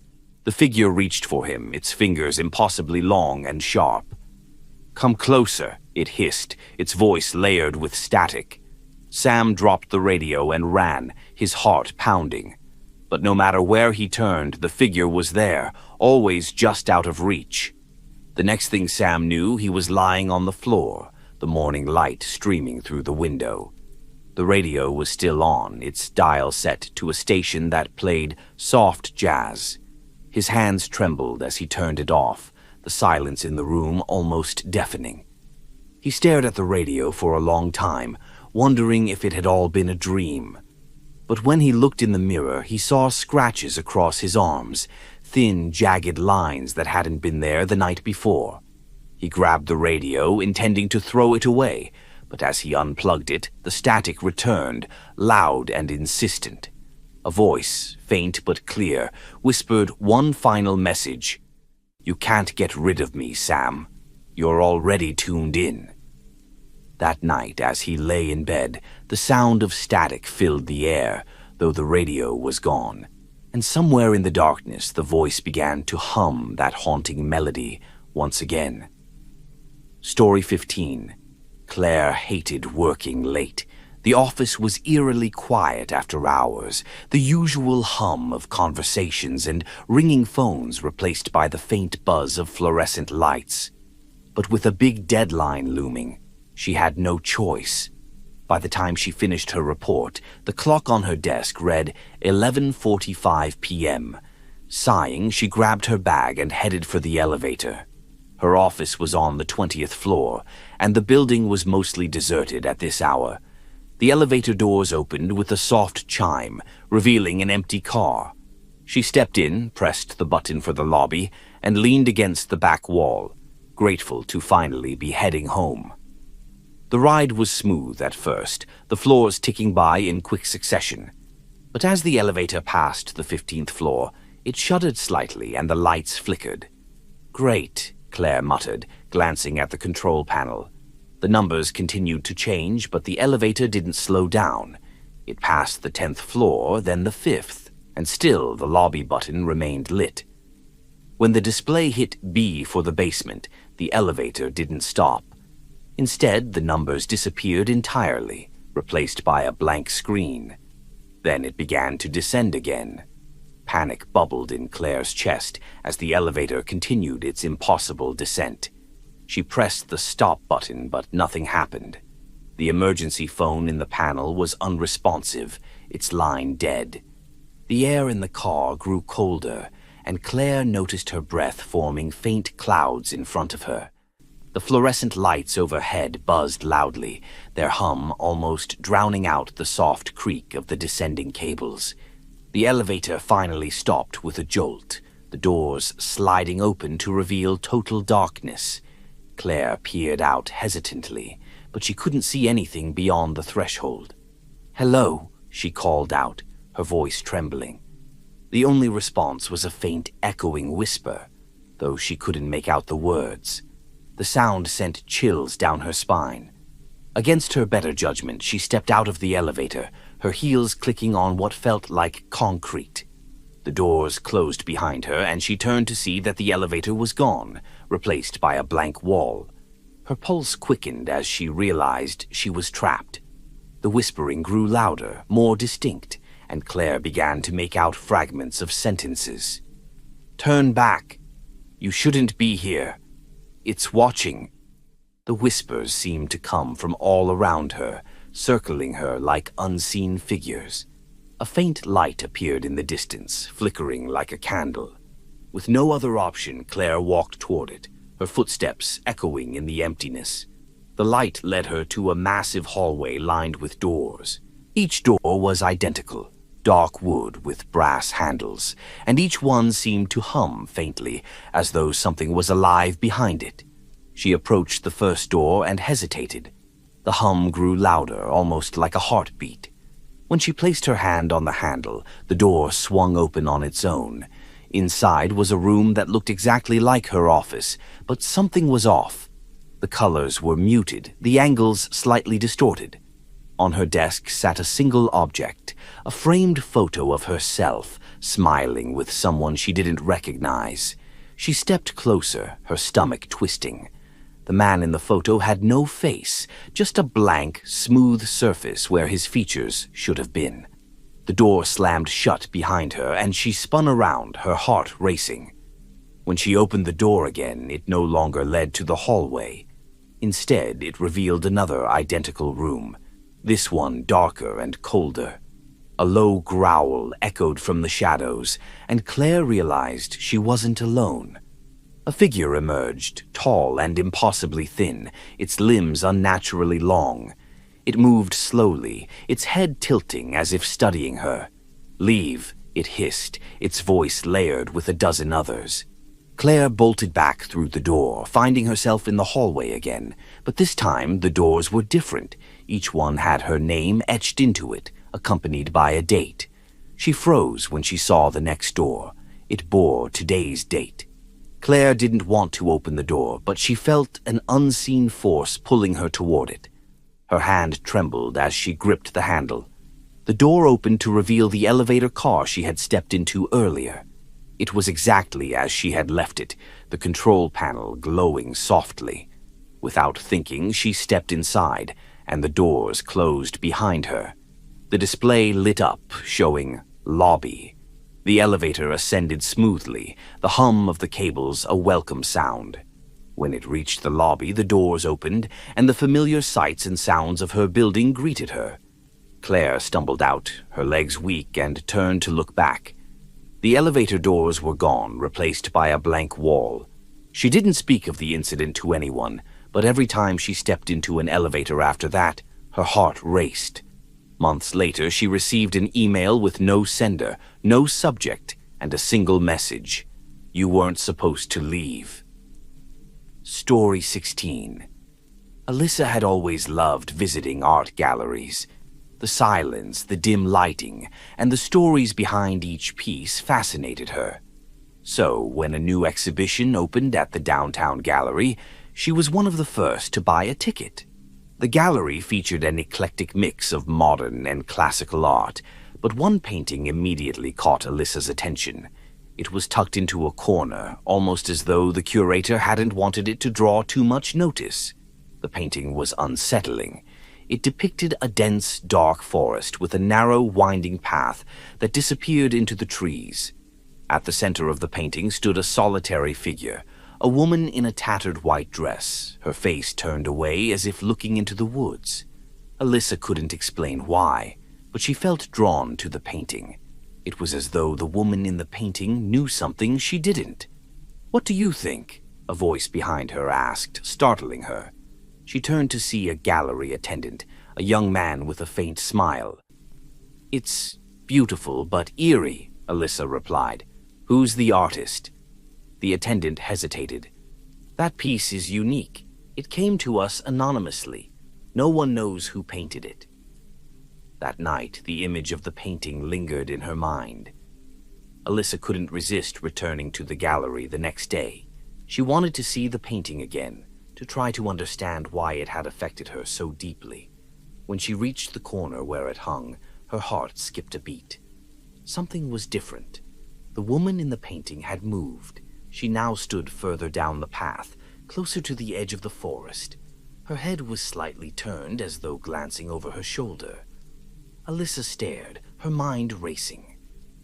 The figure reached for him, its fingers impossibly long and sharp. "Come closer," it hissed, its voice layered with static. Sam dropped the radio and ran, his heart pounding. But no matter where he turned, the figure was there, always just out of reach. The next thing Sam knew, he was lying on the floor, the morning light streaming through the window. The radio was still on, its dial set to a station that played soft jazz. His hands trembled as he turned it off, the silence in the room almost deafening. He stared at the radio for a long time, wondering if it had all been a dream. But when he looked in the mirror, he saw scratches across his arms, thin, jagged lines that hadn't been there the night before. He grabbed the radio, intending to throw it away, but as he unplugged it, the static returned, loud and insistent. A voice, faint but clear, whispered one final message. "You can't get rid of me, Sam. You're already tuned in." That night, as he lay in bed, the sound of static filled the air, though the radio was gone. And somewhere in the darkness, the voice began to hum that haunting melody once again. Story 15. Claire hated working late. The office was eerily quiet after hours, the usual hum of conversations and ringing phones replaced by the faint buzz of fluorescent lights. But with a big deadline looming, she had no choice. By the time she finished her report, the clock on her desk read 11:45 p.m. Sighing, she grabbed her bag and headed for the elevator. Her office was on the 20th floor, and the building was mostly deserted at this hour. The elevator doors opened with a soft chime, revealing an empty car. She stepped in, pressed the button for the lobby, and leaned against the back wall, grateful to finally be heading home. The ride was smooth at first, the floors ticking by in quick succession. But as the elevator passed the 15th floor, it shuddered slightly and the lights flickered. "Great," Claire muttered, glancing at the control panel. The numbers continued to change, but the elevator didn't slow down. It passed the 10th floor, then the 5th, and still the lobby button remained lit. When the display hit B for the basement, the elevator didn't stop. Instead, the numbers disappeared entirely, replaced by a blank screen. Then it began to descend again. Panic bubbled in Claire's chest as the elevator continued its impossible descent. She pressed the stop button, but nothing happened. The emergency phone in the panel was unresponsive, its line dead. The air in the car grew colder, and Claire noticed her breath forming faint clouds in front of her. The fluorescent lights overhead buzzed loudly, their hum almost drowning out the soft creak of the descending cables. The elevator finally stopped with a jolt, the doors sliding open to reveal total darkness. Claire peered out hesitantly, but she couldn't see anything beyond the threshold. "Hello," she called out, her voice trembling. The only response was a faint echoing whisper, though she couldn't make out the words. The sound sent chills down her spine. Against her better judgment, she stepped out of the elevator, her heels clicking on what felt like concrete. The doors closed behind her, and she turned to see that the elevator was gone, replaced by a blank wall. Her pulse quickened as she realized she was trapped. The whispering grew louder, more distinct, and Claire began to make out fragments of sentences. "Turn back. You shouldn't be here. It's watching." The whispers seemed to come from all around her, circling her like unseen figures. A faint light appeared in the distance, flickering like a candle. With no other option, Claire walked toward it, her footsteps echoing in the emptiness. The light led her to a massive hallway lined with doors. Each door was identical, dark wood with brass handles, and each one seemed to hum faintly, as though something was alive behind it. She approached the first door and hesitated. The hum grew louder, almost like a heartbeat. When she placed her hand on the handle, the door swung open on its own. Inside was a room that looked exactly like her office, but something was off. The colors were muted, the angles slightly distorted. On her desk sat a single object, a framed photo of herself, smiling with someone she didn't recognize. She stepped closer, her stomach twisting. The man in the photo had no face, just a blank, smooth surface where his features should have been. The door slammed shut behind her, and she spun around, her heart racing. When she opened the door again, it no longer led to the hallway. Instead, it revealed another identical room, this one darker and colder. A low growl echoed from the shadows, and Claire realized she wasn't alone. A figure emerged, tall and impossibly thin, its limbs unnaturally long. It moved slowly, its head tilting as if studying her. "Leave," it hissed, its voice layered with a dozen others. Claire bolted back through the door, finding herself in the hallway again. But this time, the doors were different. Each one had her name etched into it, accompanied by a date. She froze when she saw the next door. It bore today's date. Claire didn't want to open the door, but she felt an unseen force pulling her toward it. Her hand trembled as she gripped the handle. The door opened to reveal the elevator car she had stepped into earlier. It was exactly as she had left it, the control panel glowing softly. Without thinking, she stepped inside, and the doors closed behind her. The display lit up, showing "Lobby." The elevator ascended smoothly, the hum of the cables a welcome sound. When it reached the lobby, the doors opened, and the familiar sights and sounds of her building greeted her. Claire stumbled out, her legs weak, and turned to look back. The elevator doors were gone, replaced by a blank wall. She didn't speak of the incident to anyone, but every time she stepped into an elevator after that, her heart raced. Months later, she received an email with no sender, no subject, and a single message: "You weren't supposed to leave." Story 16. Alyssa had always loved visiting art galleries. The silence, the dim lighting, and the stories behind each piece fascinated her. So, when a new exhibition opened at the downtown gallery, she was one of the first to buy a ticket. The gallery featured an eclectic mix of modern and classical art, but one painting immediately caught Alyssa's attention. It was tucked into a corner, almost as though the curator hadn't wanted it to draw too much notice. The painting was unsettling. It depicted a dense, dark forest with a narrow, winding path that disappeared into the trees. At the center of the painting stood a solitary figure, a woman in a tattered white dress, her face turned away as if looking into the woods. Alyssa couldn't explain why, but she felt drawn to the painting. It was as though the woman in the painting knew something she didn't. What do you think? a voice behind her asked, startling her. She turned to see a gallery attendant, a young man with a faint smile. "It's beautiful but eerie," Alyssa replied. "Who's the artist?" The attendant hesitated. "That piece is unique. It came to us anonymously. No one knows who painted it." That night, the image of the painting lingered in her mind. Alyssa couldn't resist returning to the gallery the next day. She wanted to see the painting again, to try to understand why it had affected her so deeply. When she reached the corner where it hung, her heart skipped a beat. Something was different. The woman in the painting had moved. She now stood further down the path, closer to the edge of the forest. Her head was slightly turned, as though glancing over her shoulder. Alyssa stared, her mind racing.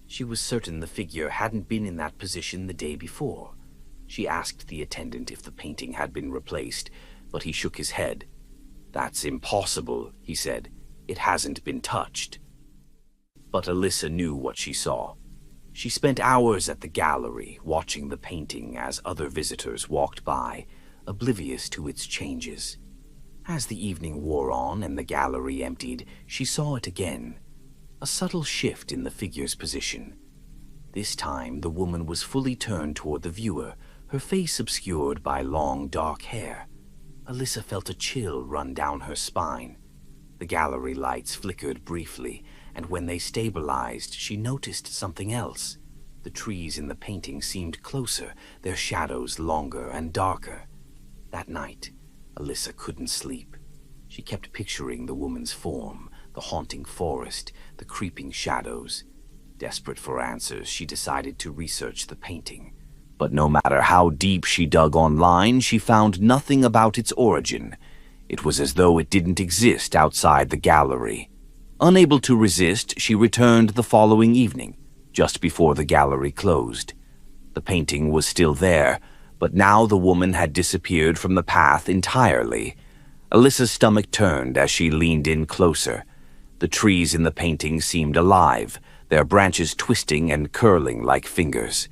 She was certain the figure hadn't been in that position the day before. She asked the attendant if the painting had been replaced, but he shook his head. "That's impossible," he said. "It hasn't been touched." But Alyssa knew what she saw. She spent hours at the gallery, watching the painting as other visitors walked by, oblivious to its changes. As the evening wore on and the gallery emptied, she saw it again. A subtle shift in the figure's position. This time, the woman was fully turned toward the viewer, her face obscured by long, dark hair. Alyssa felt a chill run down her spine. The gallery lights flickered briefly, and when they stabilized, she noticed something else. The trees in the painting seemed closer, their shadows longer and darker. That night, Alyssa couldn't sleep. She kept picturing the woman's form, the haunting forest, the creeping shadows. Desperate for answers, she decided to research the painting. But no matter how deep she dug online, she found nothing about its origin. It was as though it didn't exist outside the gallery. Unable to resist, she returned the following evening, just before the gallery closed. The painting was still there, but now the woman had disappeared from the path entirely. Alyssa's stomach turned as she leaned in closer. The trees in the painting seemed alive, their branches twisting and curling like fingers.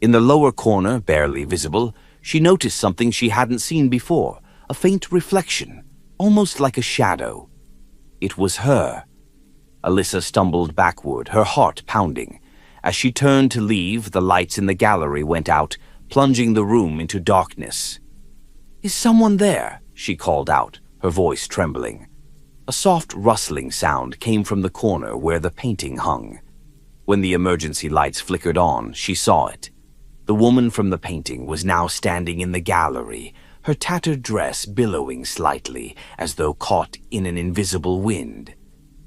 In the lower corner, barely visible, she noticed something she hadn't seen before, a faint reflection, almost like a shadow. It was her. Alyssa stumbled backward, her heart pounding. As she turned to leave, the lights in the gallery went out, plunging the room into darkness. "Is someone there?" she called out, her voice trembling. A soft rustling sound came from the corner where the painting hung. When the emergency lights flickered on, she saw it. The woman from the painting was now standing in the gallery, her tattered dress billowing slightly, as though caught in an invisible wind.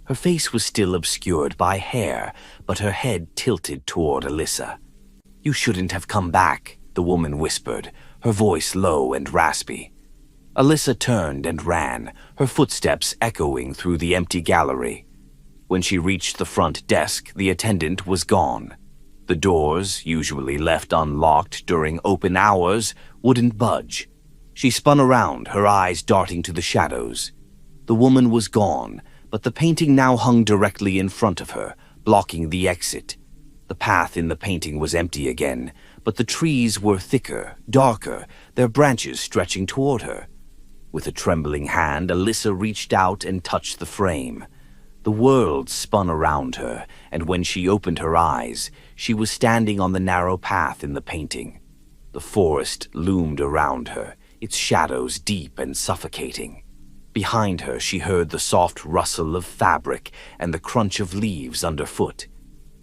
Her face was still obscured by hair, but her head tilted toward Alyssa. "You shouldn't have come back," the woman whispered, her voice low and raspy. Alyssa turned and ran, her footsteps echoing through the empty gallery. When she reached the front desk, the attendant was gone. The doors, usually left unlocked during open hours, wouldn't budge. She spun around, her eyes darting to the shadows. The woman was gone, but the painting now hung directly in front of her, blocking the exit. The path in the painting was empty again, but the trees were thicker, darker, their branches stretching toward her. With a trembling hand, Alyssa reached out and touched the frame. The world spun around her, and when she opened her eyes, she was standing on the narrow path in the painting. The forest loomed around her, its shadows deep and suffocating. Behind her, she heard the soft rustle of fabric and the crunch of leaves underfoot.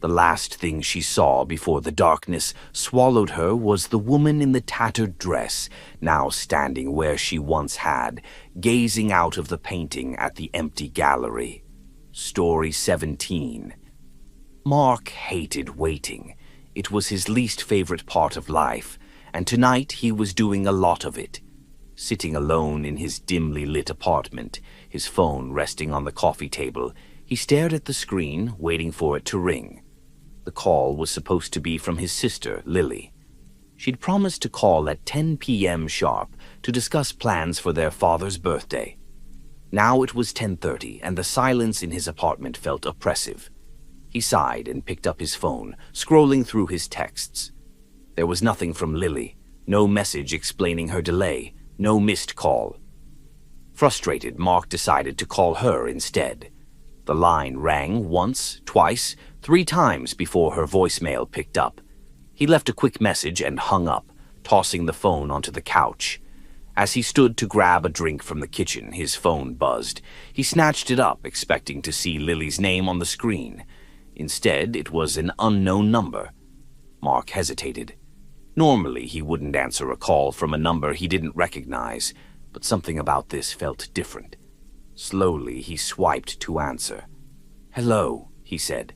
The last thing she saw before the darkness swallowed her was the woman in the tattered dress, now standing where she once had, gazing out of the painting at the empty gallery. Story 17. Mark hated waiting. It was his least favorite part of life, and tonight he was doing a lot of it. Sitting alone in his dimly lit apartment, his phone resting on the coffee table, he stared at the screen, waiting for it to ring. The call was supposed to be from his sister, Lily. She'd promised to call at 10 p.m. sharp to discuss plans for their father's birthday. Now it was 10:30, and the silence in his apartment felt oppressive. He sighed and picked up his phone, scrolling through his texts. There was nothing from Lily, No message explaining her delay, no missed call. Frustrated, Mark decided to call her instead. The line rang once, twice, 3 times before her voicemail picked up. He left a quick message and hung up, tossing the phone onto the couch. As he stood to grab a drink from the kitchen, his phone buzzed. He snatched it up, expecting to see Lily's name on the screen. Instead, it was an unknown number. Mark hesitated. Normally, he wouldn't answer a call from a number he didn't recognize, but something about this felt different. Slowly, he swiped to answer. "Hello," he said.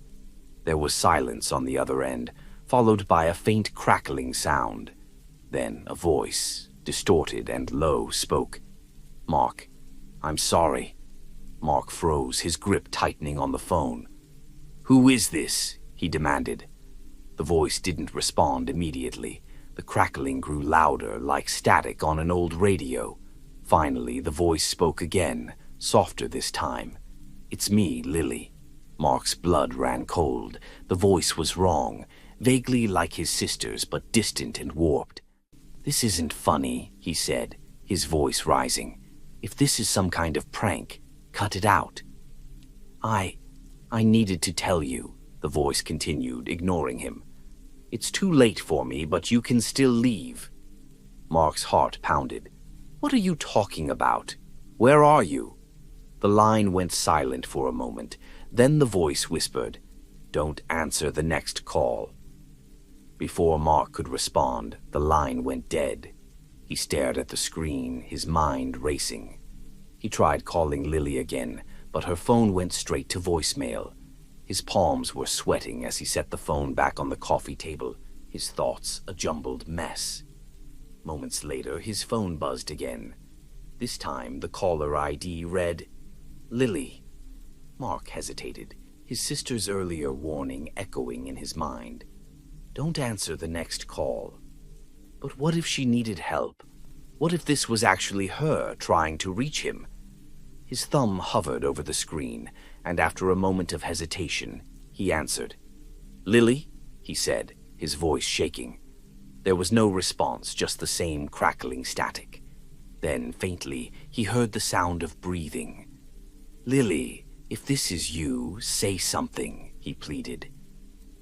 There was silence on the other end, followed by a faint crackling sound. Then a voice, distorted and low, spoke. "Mark, I'm sorry." Mark froze, his grip tightening on the phone. "Who is this?" he demanded. The voice didn't respond immediately. The crackling grew louder, like static on an old radio. Finally, the voice spoke again, softer this time. "It's me, Lily." Mark's blood ran cold. The voice was wrong, vaguely like his sister's, but distant and warped. "This isn't funny," he said, his voice rising. "If this is some kind of prank, cut it out." I needed to tell you," the voice continued, ignoring him. "It's too late for me, but you can still leave." Mark's heart pounded. "What are you talking about? Where are you?" The line went silent for a moment. Then the voice whispered, "Don't answer the next call." Before Mark could respond, the line went dead. He stared at the screen, his mind racing. He tried calling Lily again, but her phone went straight to voicemail. His palms were sweating as he set the phone back on the coffee table, his thoughts a jumbled mess. Moments later, his phone buzzed again. This time, the caller ID read, "Lily." Mark hesitated, his sister's earlier warning echoing in his mind. Don't answer the next call. But what if she needed help? What if this was actually her trying to reach him? His thumb hovered over the screen, and after a moment of hesitation, he answered. "Lily?" he said, his voice shaking. There was no response, just the same crackling static. Then, faintly, he heard the sound of breathing. "Lily, if this is you, say something," he pleaded.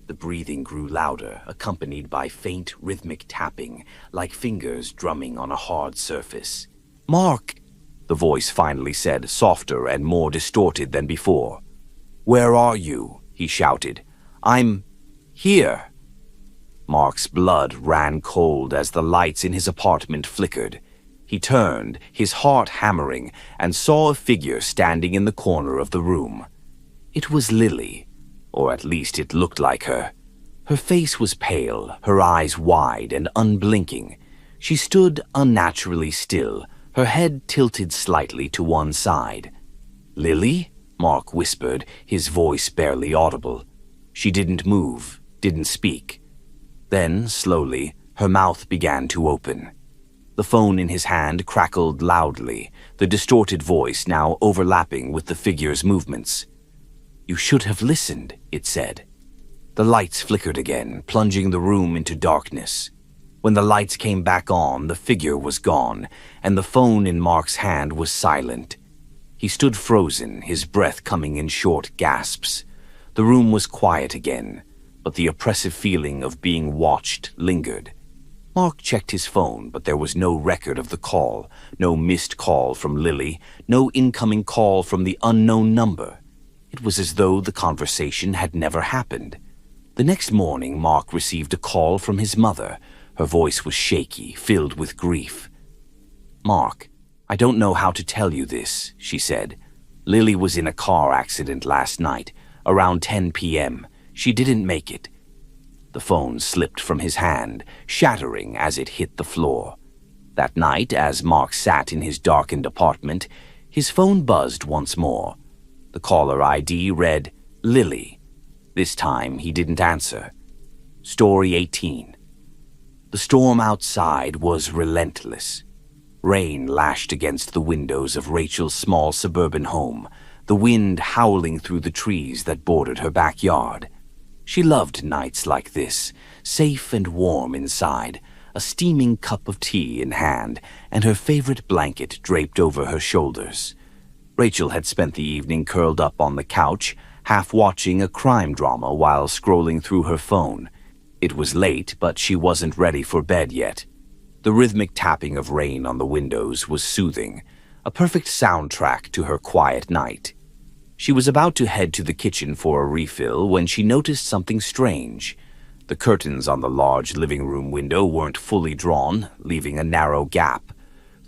The breathing grew louder, accompanied by faint rhythmic tapping, like fingers drumming on a hard surface. "Mark!" the voice finally said, softer and more distorted than before. "Where are you?" he shouted. "I'm here." Mark's blood ran cold as the lights in his apartment flickered. He turned, his heart hammering, and saw a figure standing in the corner of the room. It was Lily, or at least it looked like her. Her face was pale, her eyes wide and unblinking. She stood unnaturally still, her head tilted slightly to one side. "Lily?" Mark whispered, his voice barely audible. She didn't move, didn't speak. Then, slowly, her mouth began to open. The phone in his hand crackled loudly, the distorted voice now overlapping with the figure's movements. "You should have listened," it said. The lights flickered again, plunging the room into darkness. When the lights came back on, the figure was gone, and the phone in Mark's hand was silent. He stood frozen, his breath coming in short gasps. The room was quiet again, but the oppressive feeling of being watched lingered. Mark checked his phone, but there was no record of the call, no missed call from Lily, no incoming call from the unknown number. It was as though the conversation had never happened. The next morning, Mark received a call from his mother. Her voice was shaky, filled with grief. "Mark, I don't know how to tell you this," she said. "Lily was in a car accident last night, around 10 p.m. She didn't make it." The phone slipped from his hand, shattering as it hit the floor. That night, as Mark sat in his darkened apartment, his phone buzzed once more. The caller ID read, "Lily." This time, he didn't answer. Story 18. The storm outside was relentless. Rain lashed against the windows of Rachel's small suburban home, the wind howling through the trees that bordered her backyard. She loved nights like this, safe and warm inside, a steaming cup of tea in hand and her favorite blanket draped over her shoulders. Rachel had spent the evening curled up on the couch, half watching a crime drama while scrolling through her phone. It was late, but she wasn't ready for bed yet. The rhythmic tapping of rain on the windows was soothing, a perfect soundtrack to her quiet night. She was about to head to the kitchen for a refill when she noticed something strange. The curtains on the large living room window weren't fully drawn, leaving a narrow gap.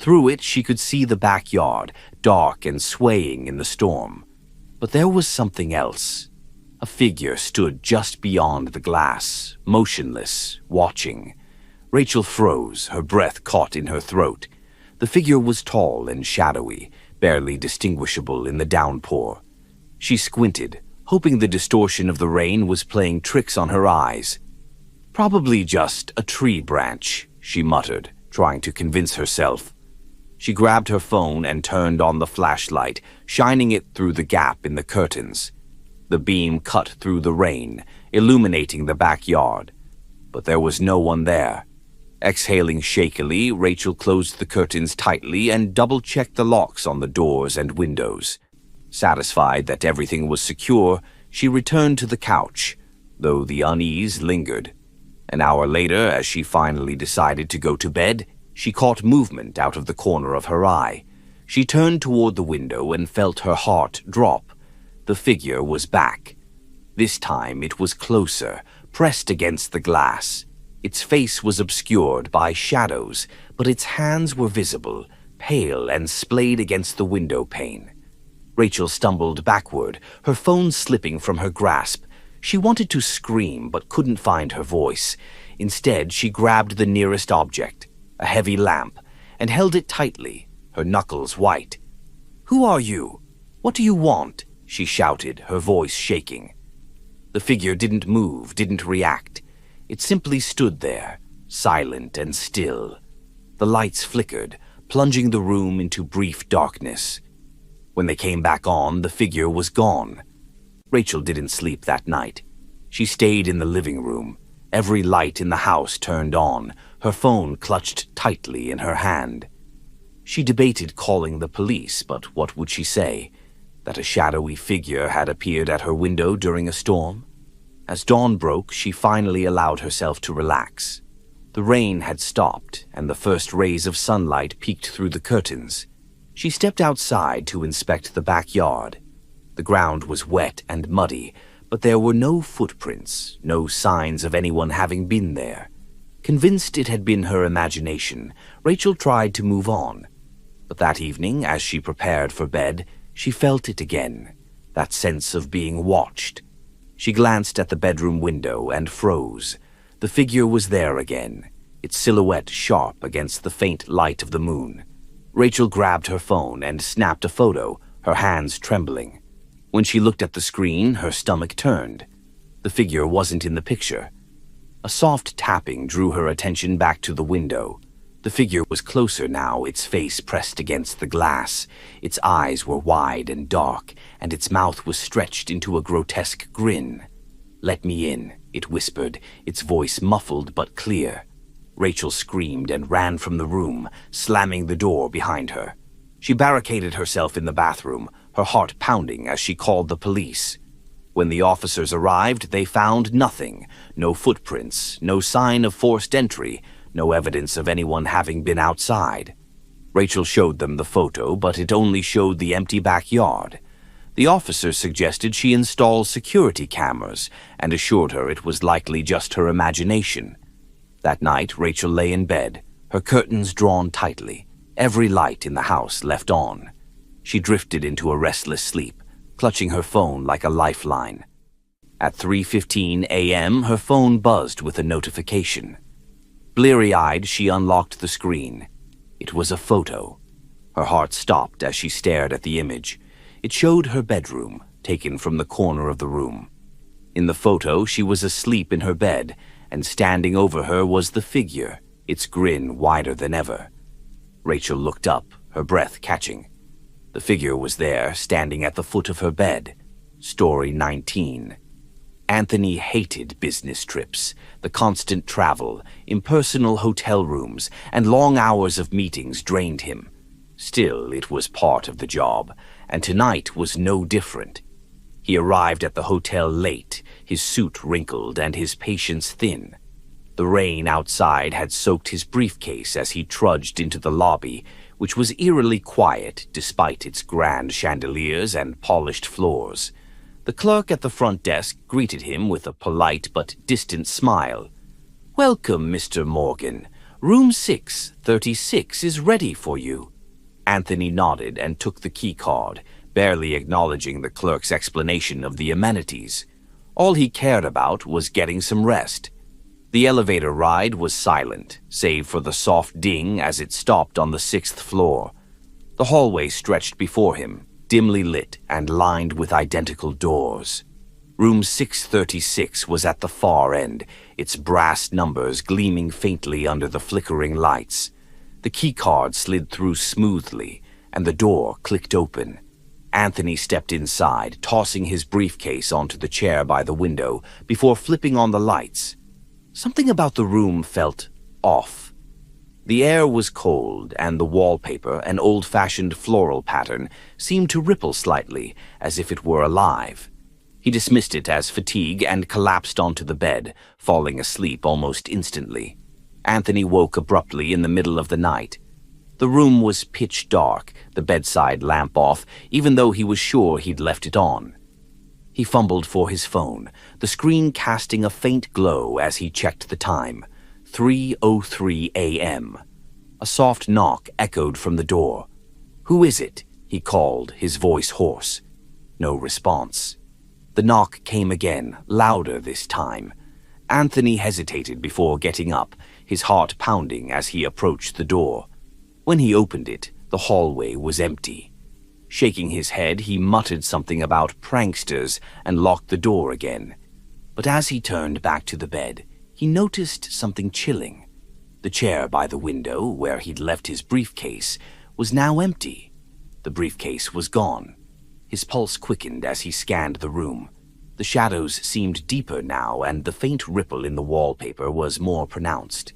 Through it, she could see the backyard, dark and swaying in the storm. But there was something else. A figure stood just beyond the glass, motionless, watching. Rachel froze, her breath caught in her throat. The figure was tall and shadowy, barely distinguishable in the downpour. She squinted, hoping the distortion of the rain was playing tricks on her eyes. "Probably just a tree branch," she muttered, trying to convince herself. She grabbed her phone and turned on the flashlight, shining it through the gap in the curtains. The beam cut through the rain, illuminating the backyard. But there was no one there. Exhaling shakily, Rachel closed the curtains tightly and double-checked the locks on the doors and windows. Satisfied that everything was secure, she returned to the couch, though the unease lingered. An hour later, as she finally decided to go to bed, she caught movement out of the corner of her eye. She turned toward the window and felt her heart drop. The figure was back. This time it was closer, pressed against the glass. Its face was obscured by shadows, but its hands were visible, pale and splayed against the window pane. Rachel stumbled backward, her phone slipping from her grasp. She wanted to scream, but couldn't find her voice. Instead, she grabbed the nearest object, a heavy lamp, and held it tightly, her knuckles white. "Who are you? What do you want?" she shouted, her voice shaking. The figure didn't move, didn't react. It simply stood there, silent and still. The lights flickered, plunging the room into brief darkness. When they came back on, the figure was gone. Rachel didn't sleep that night. She stayed in the living room, every light in the house turned on, her phone clutched tightly in her hand. She debated calling the police, but what would she say? That a shadowy figure had appeared at her window during a storm? As dawn broke, she finally allowed herself to relax. The rain had stopped, and the first rays of sunlight peeked through the curtains. She stepped outside to inspect the backyard. The ground was wet and muddy, but there were no footprints, no signs of anyone having been there. Convinced it had been her imagination, Rachel tried to move on. But that evening, as she prepared for bed, she felt it again, that sense of being watched. She glanced at the bedroom window and froze. The figure was there again, its silhouette sharp against the faint light of the moon. Rachel grabbed her phone and snapped a photo, her hands trembling. When she looked at the screen, her stomach turned. The figure wasn't in the picture. A soft tapping drew her attention back to the window. The figure was closer now, its face pressed against the glass. Its eyes were wide and dark, and its mouth was stretched into a grotesque grin. "Let me in," it whispered, its voice muffled but clear. Rachel screamed and ran from the room, slamming the door behind her. She barricaded herself in the bathroom, her heart pounding as she called the police. When the officers arrived, they found nothing, no footprints, no sign of forced entry, no evidence of anyone having been outside. Rachel showed them the photo, but it only showed the empty backyard. The officers suggested she install security cameras and assured her it was likely just her imagination. That night, Rachel lay in bed, her curtains drawn tightly, every light in the house left on. She drifted into a restless sleep, clutching her phone like a lifeline. At 3:15 a.m., her phone buzzed with a notification. Bleary-eyed, she unlocked the screen. It was a photo. Her heart stopped as she stared at the image. It showed her bedroom, taken from the corner of the room. In the photo, she was asleep in her bed, and standing over her was the figure, its grin wider than ever. Rachel looked up, her breath catching. The figure was there, standing at the foot of her bed. Story 19. Anthony hated business trips, the constant travel, impersonal hotel rooms, and long hours of meetings drained him. Still, it was part of the job, and tonight was no different. He arrived at the hotel late, his suit wrinkled and his patience thin. The rain outside had soaked his briefcase as he trudged into the lobby, which was eerily quiet despite its grand chandeliers and polished floors. The clerk at the front desk greeted him with a polite but distant smile. "Welcome, Mr. Morgan. Room 636 is ready for you." Anthony nodded and took the key card, barely acknowledging the clerk's explanation of the amenities. All he cared about was getting some rest. The elevator ride was silent, save for the soft ding as it stopped on the 6th floor. The hallway stretched before him, dimly lit and lined with identical doors. Room 636 was at the far end, its brass numbers gleaming faintly under the flickering lights. The keycard slid through smoothly, and the door clicked open. Anthony stepped inside, tossing his briefcase onto the chair by the window before flipping on the lights. Something about the room felt off. The air was cold, and the wallpaper, an old-fashioned floral pattern, seemed to ripple slightly, as if it were alive. He dismissed it as fatigue and collapsed onto the bed, falling asleep almost instantly. Anthony woke abruptly in the middle of the night. The room was pitch dark, the bedside lamp off, even though he was sure he'd left it on. He fumbled for his phone, the screen casting a faint glow as he checked the time. 3:03 a.m. A soft knock echoed from the door. "Who is it?" he called, his voice hoarse. No response. The knock came again, louder this time. Anthony hesitated before getting up, his heart pounding as he approached the door. When he opened it, the hallway was empty. Shaking his head, he muttered something about pranksters and locked the door again. But as he turned back to the bed, he noticed something chilling. The chair by the window, where he'd left his briefcase, was now empty. The briefcase was gone. His pulse quickened as he scanned the room. The shadows seemed deeper now, and the faint ripple in the wallpaper was more pronounced.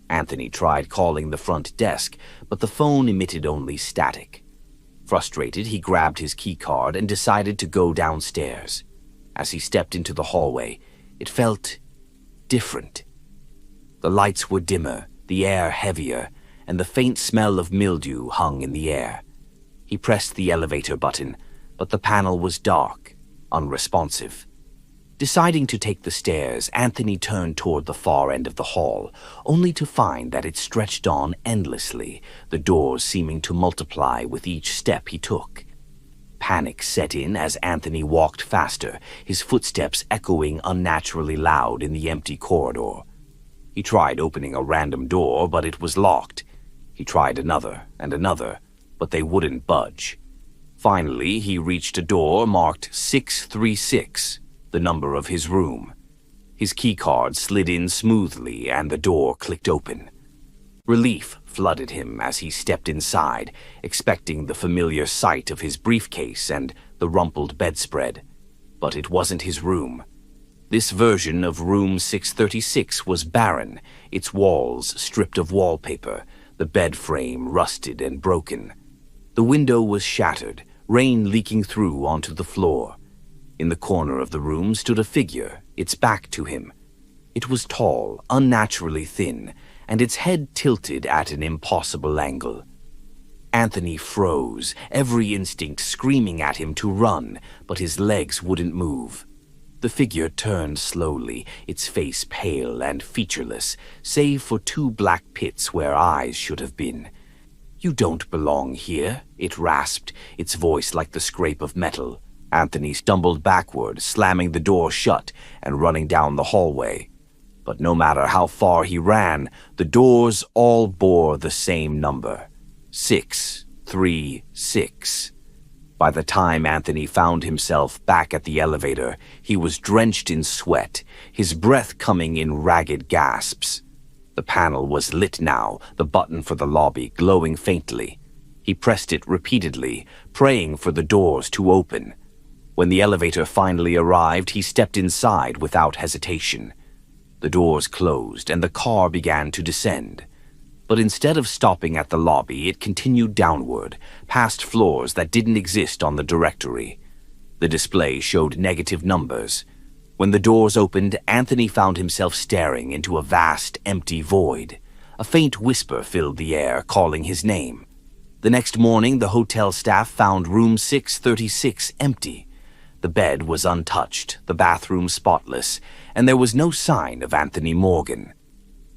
Anthony tried calling the front desk, but the phone emitted only static. Frustrated, he grabbed his keycard and decided to go downstairs. As he stepped into the hallway, it felt different. The lights were dimmer, the air heavier, and the faint smell of mildew hung in the air. He pressed the elevator button, but the panel was dark, unresponsive. Deciding to take the stairs, Anthony turned toward the far end of the hall, only to find that it stretched on endlessly, the doors seeming to multiply with each step he took. Panic set in as Anthony walked faster, his footsteps echoing unnaturally loud in the empty corridor. He tried opening a random door, but it was locked. He tried another and another, but they wouldn't budge. Finally, he reached a door marked 636, the number of his room. His keycard slid in smoothly and the door clicked open. Relief flooded him as he stepped inside, expecting the familiar sight of his briefcase and the rumpled bedspread. But it wasn't his room. This version of room 636 was barren, its walls stripped of wallpaper, the bed frame rusted and broken. The window was shattered, rain leaking through onto the floor. In the corner of the room stood a figure, its back to him. It was tall, unnaturally thin, and its head tilted at an impossible angle. Anthony froze, every instinct screaming at him to run, but his legs wouldn't move. The figure turned slowly, its face pale and featureless, save for two black pits where eyes should have been. "You don't belong here," it rasped, its voice like the scrape of metal. Anthony stumbled backward, slamming the door shut and running down the hallway. But no matter how far he ran, the doors all bore the same number, 636. By the time Anthony found himself back at the elevator, he was drenched in sweat, his breath coming in ragged gasps. The panel was lit now, the button for the lobby glowing faintly. He pressed it repeatedly, praying for the doors to open. When the elevator finally arrived, he stepped inside without hesitation. The doors closed and the car began to descend. But instead of stopping at the lobby, it continued downward, past floors that didn't exist on the directory. The display showed negative numbers. When the doors opened, Anthony found himself staring into a vast, empty void. A faint whisper filled the air, calling his name. The next morning, the hotel staff found room 636 empty. The bed was untouched, the bathroom spotless, and there was no sign of Anthony Morgan.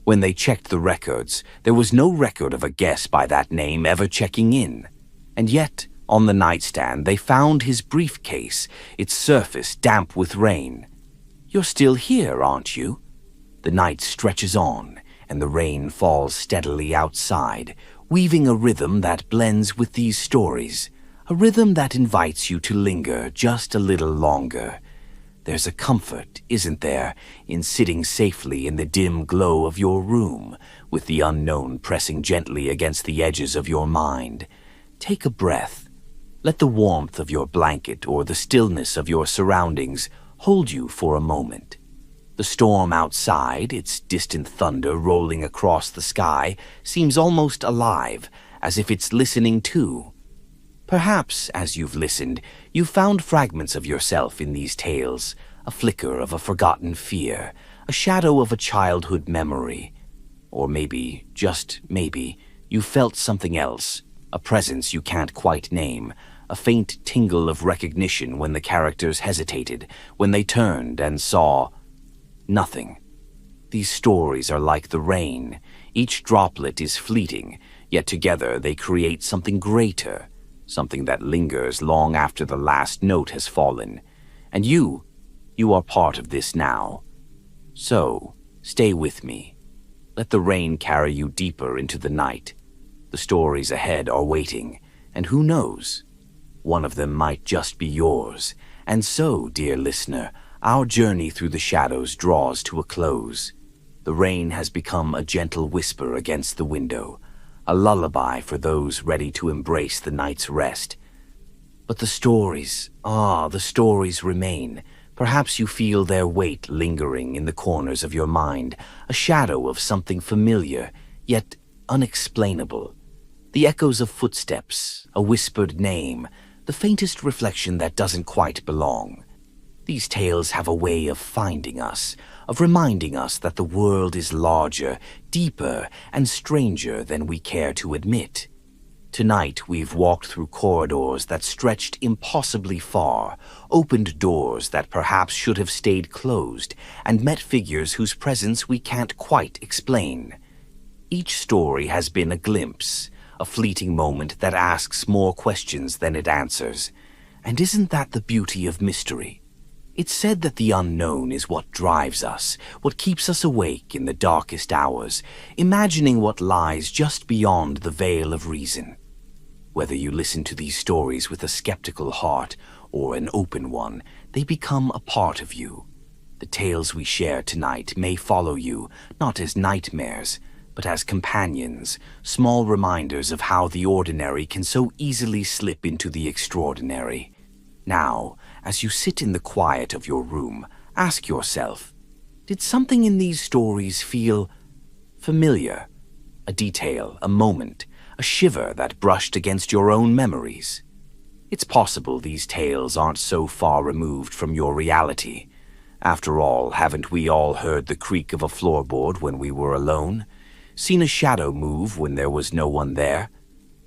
When they checked the records, there was no record of a guest by that name ever checking in. And yet, on the nightstand, they found his briefcase, its surface damp with rain. "You're still here, aren't you?" The night stretches on, and the rain falls steadily outside, weaving a rhythm that blends with these stories, a rhythm that invites you to linger just a little longer. There's a comfort, isn't there, in sitting safely in the dim glow of your room, with the unknown pressing gently against the edges of your mind. Take a breath. Let the warmth of your blanket or the stillness of your surroundings hold you for a moment. The storm outside, its distant thunder rolling across the sky, seems almost alive, as if it's listening too. Perhaps, as you've listened, you've found fragments of yourself in these tales, a flicker of a forgotten fear, a shadow of a childhood memory. Or maybe, just maybe, you felt something else, a presence you can't quite name, a faint tingle of recognition when the characters hesitated, when they turned and saw nothing. These stories are like the rain. Each droplet is fleeting, yet together they create something greater, something that lingers long after the last note has fallen. And you are part of this now. So, stay with me. Let the rain carry you deeper into the night. The stories ahead are waiting, and who knows? One of them might just be yours. And so, dear listener, our journey through the shadows draws to a close. The rain has become a gentle whisper against the window, a lullaby for those ready to embrace the night's rest. But the stories remain. Perhaps you feel their weight lingering in the corners of your mind, a shadow of something familiar, yet unexplainable. The echoes of footsteps, a whispered name, the faintest reflection that doesn't quite belong. These tales have a way of finding us, of reminding us that the world is larger, deeper, and stranger than we care to admit. Tonight, we've walked through corridors that stretched impossibly far, opened doors that perhaps should have stayed closed, and met figures whose presence we can't quite explain. Each story has been a glimpse, a fleeting moment that asks more questions than it answers. And isn't that the beauty of mystery? It's said that the unknown is what drives us, what keeps us awake in the darkest hours, imagining what lies just beyond the veil of reason. Whether you listen to these stories with a skeptical heart or an open one, they become a part of you. The tales we share tonight may follow you, not as nightmares, but as companions, small reminders of how the ordinary can so easily slip into the extraordinary. Now, as you sit in the quiet of your room, ask yourself, did something in these stories feel familiar? A detail, a moment, a shiver that brushed against your own memories? It's possible these tales aren't so far removed from your reality. After all, haven't we all heard the creak of a floorboard when we were alone? Seen a shadow move when there was no one there?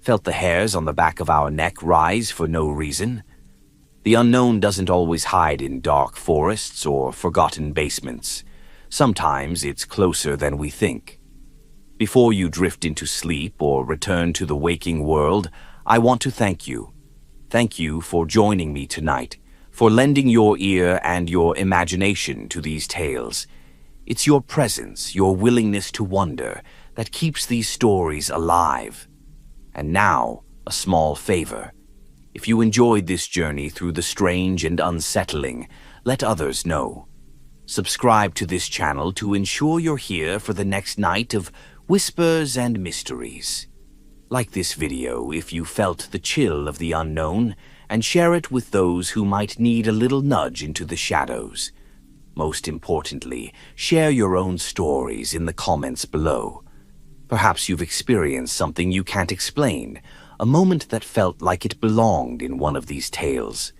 Felt the hairs on the back of our neck rise for no reason? The unknown doesn't always hide in dark forests or forgotten basements. Sometimes it's closer than we think. Before you drift into sleep or return to the waking world, I want to thank you. Thank you for joining me tonight, for lending your ear and your imagination to these tales. It's your presence, your willingness to wonder, that keeps these stories alive. And now, a small favor. If you enjoyed this journey through the strange and unsettling, let others know. Subscribe to this channel to ensure you're here for the next night of whispers and mysteries. Like this video if you felt the chill of the unknown, and share it with those who might need a little nudge into the shadows. Most importantly, share your own stories in the comments below. Perhaps you've experienced something you can't explain, a moment that felt like it belonged in one of these tales.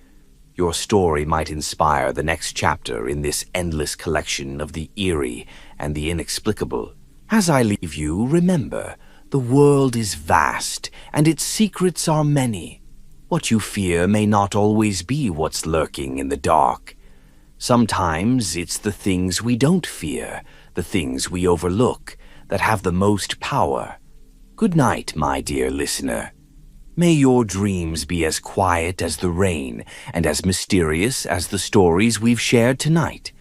Your story might inspire the next chapter in this endless collection of the eerie and the inexplicable. As I leave you, remember, the world is vast, and its secrets are many. What you fear may not always be what's lurking in the dark. Sometimes it's the things we don't fear, the things we overlook, that have the most power. Good night, my dear listener. May your dreams be as quiet as the rain and as mysterious as the stories we've shared tonight.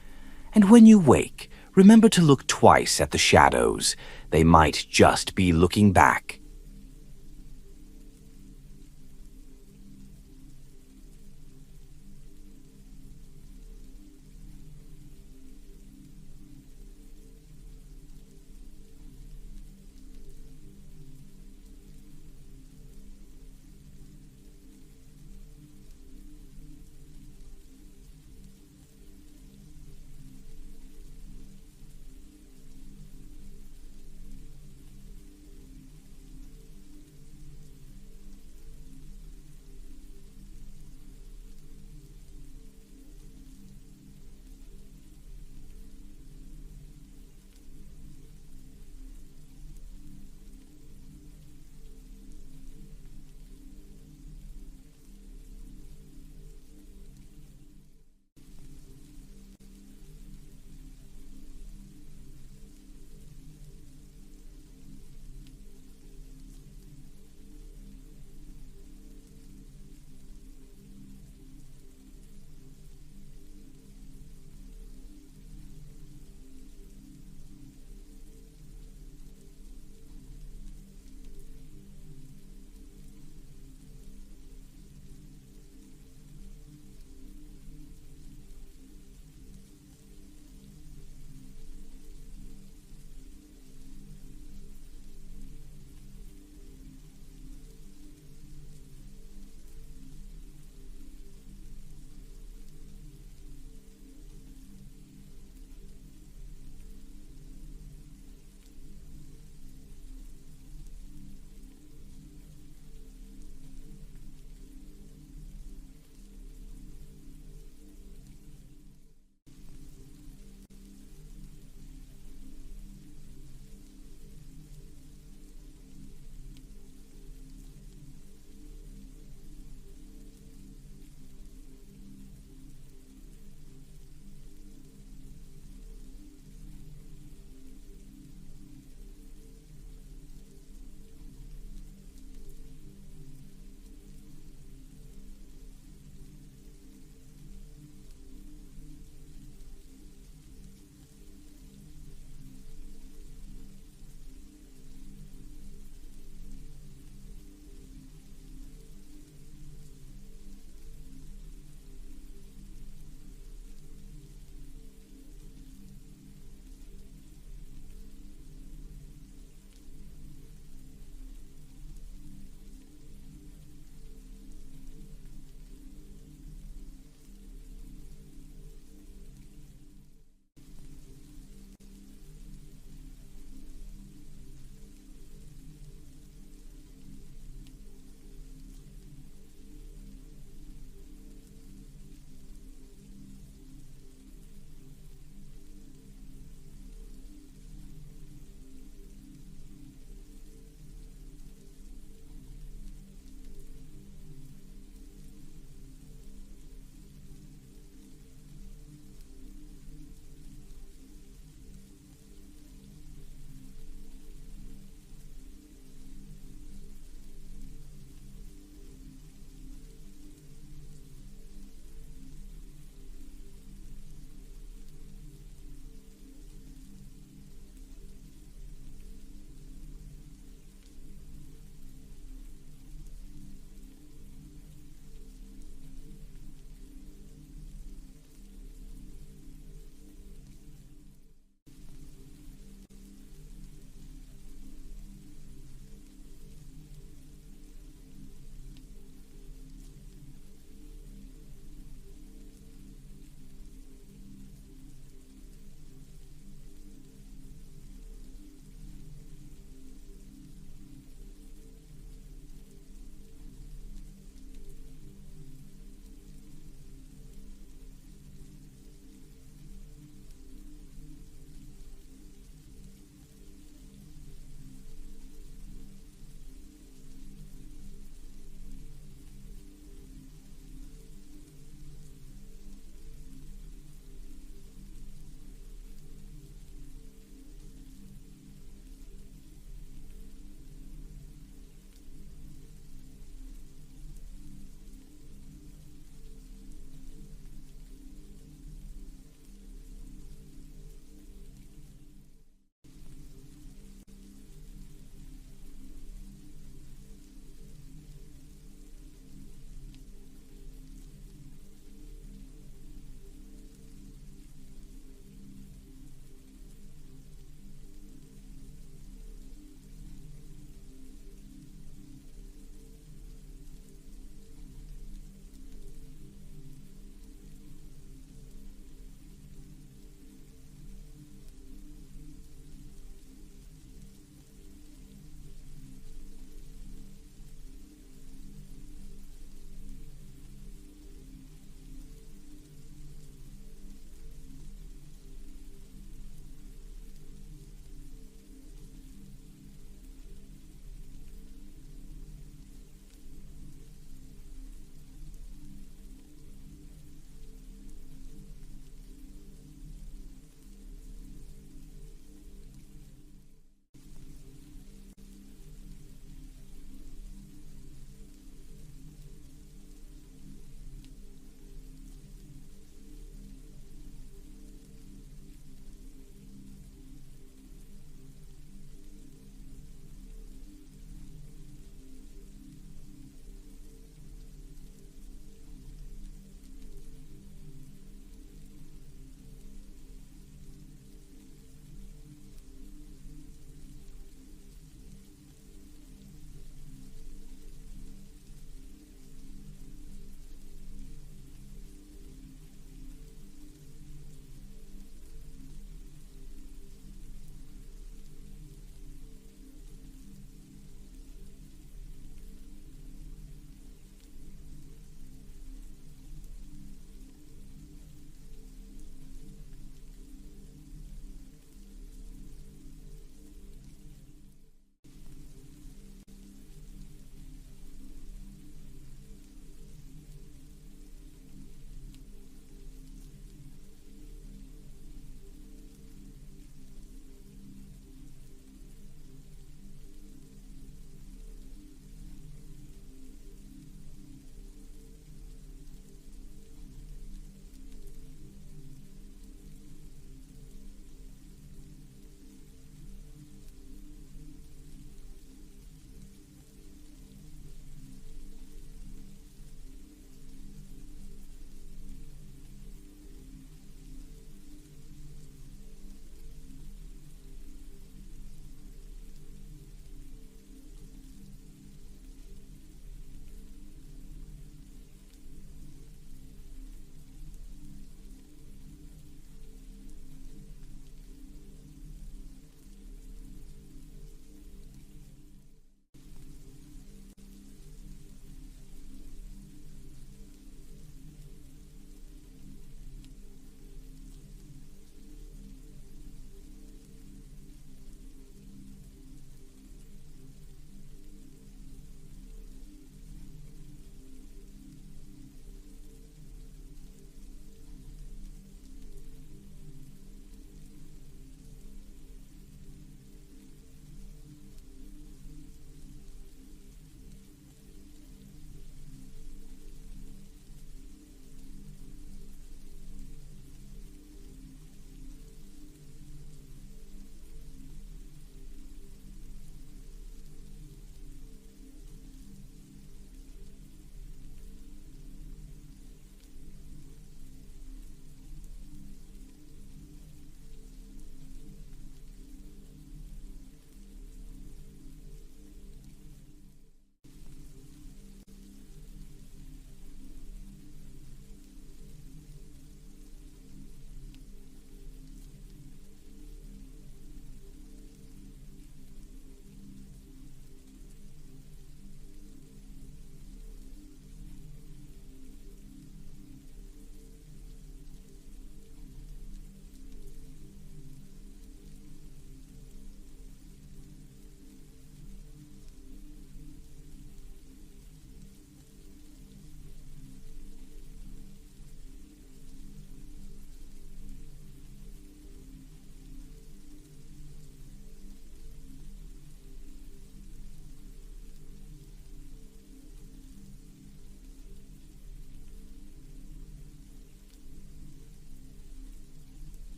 And when you wake, remember to look twice at the shadows. They might just be looking back.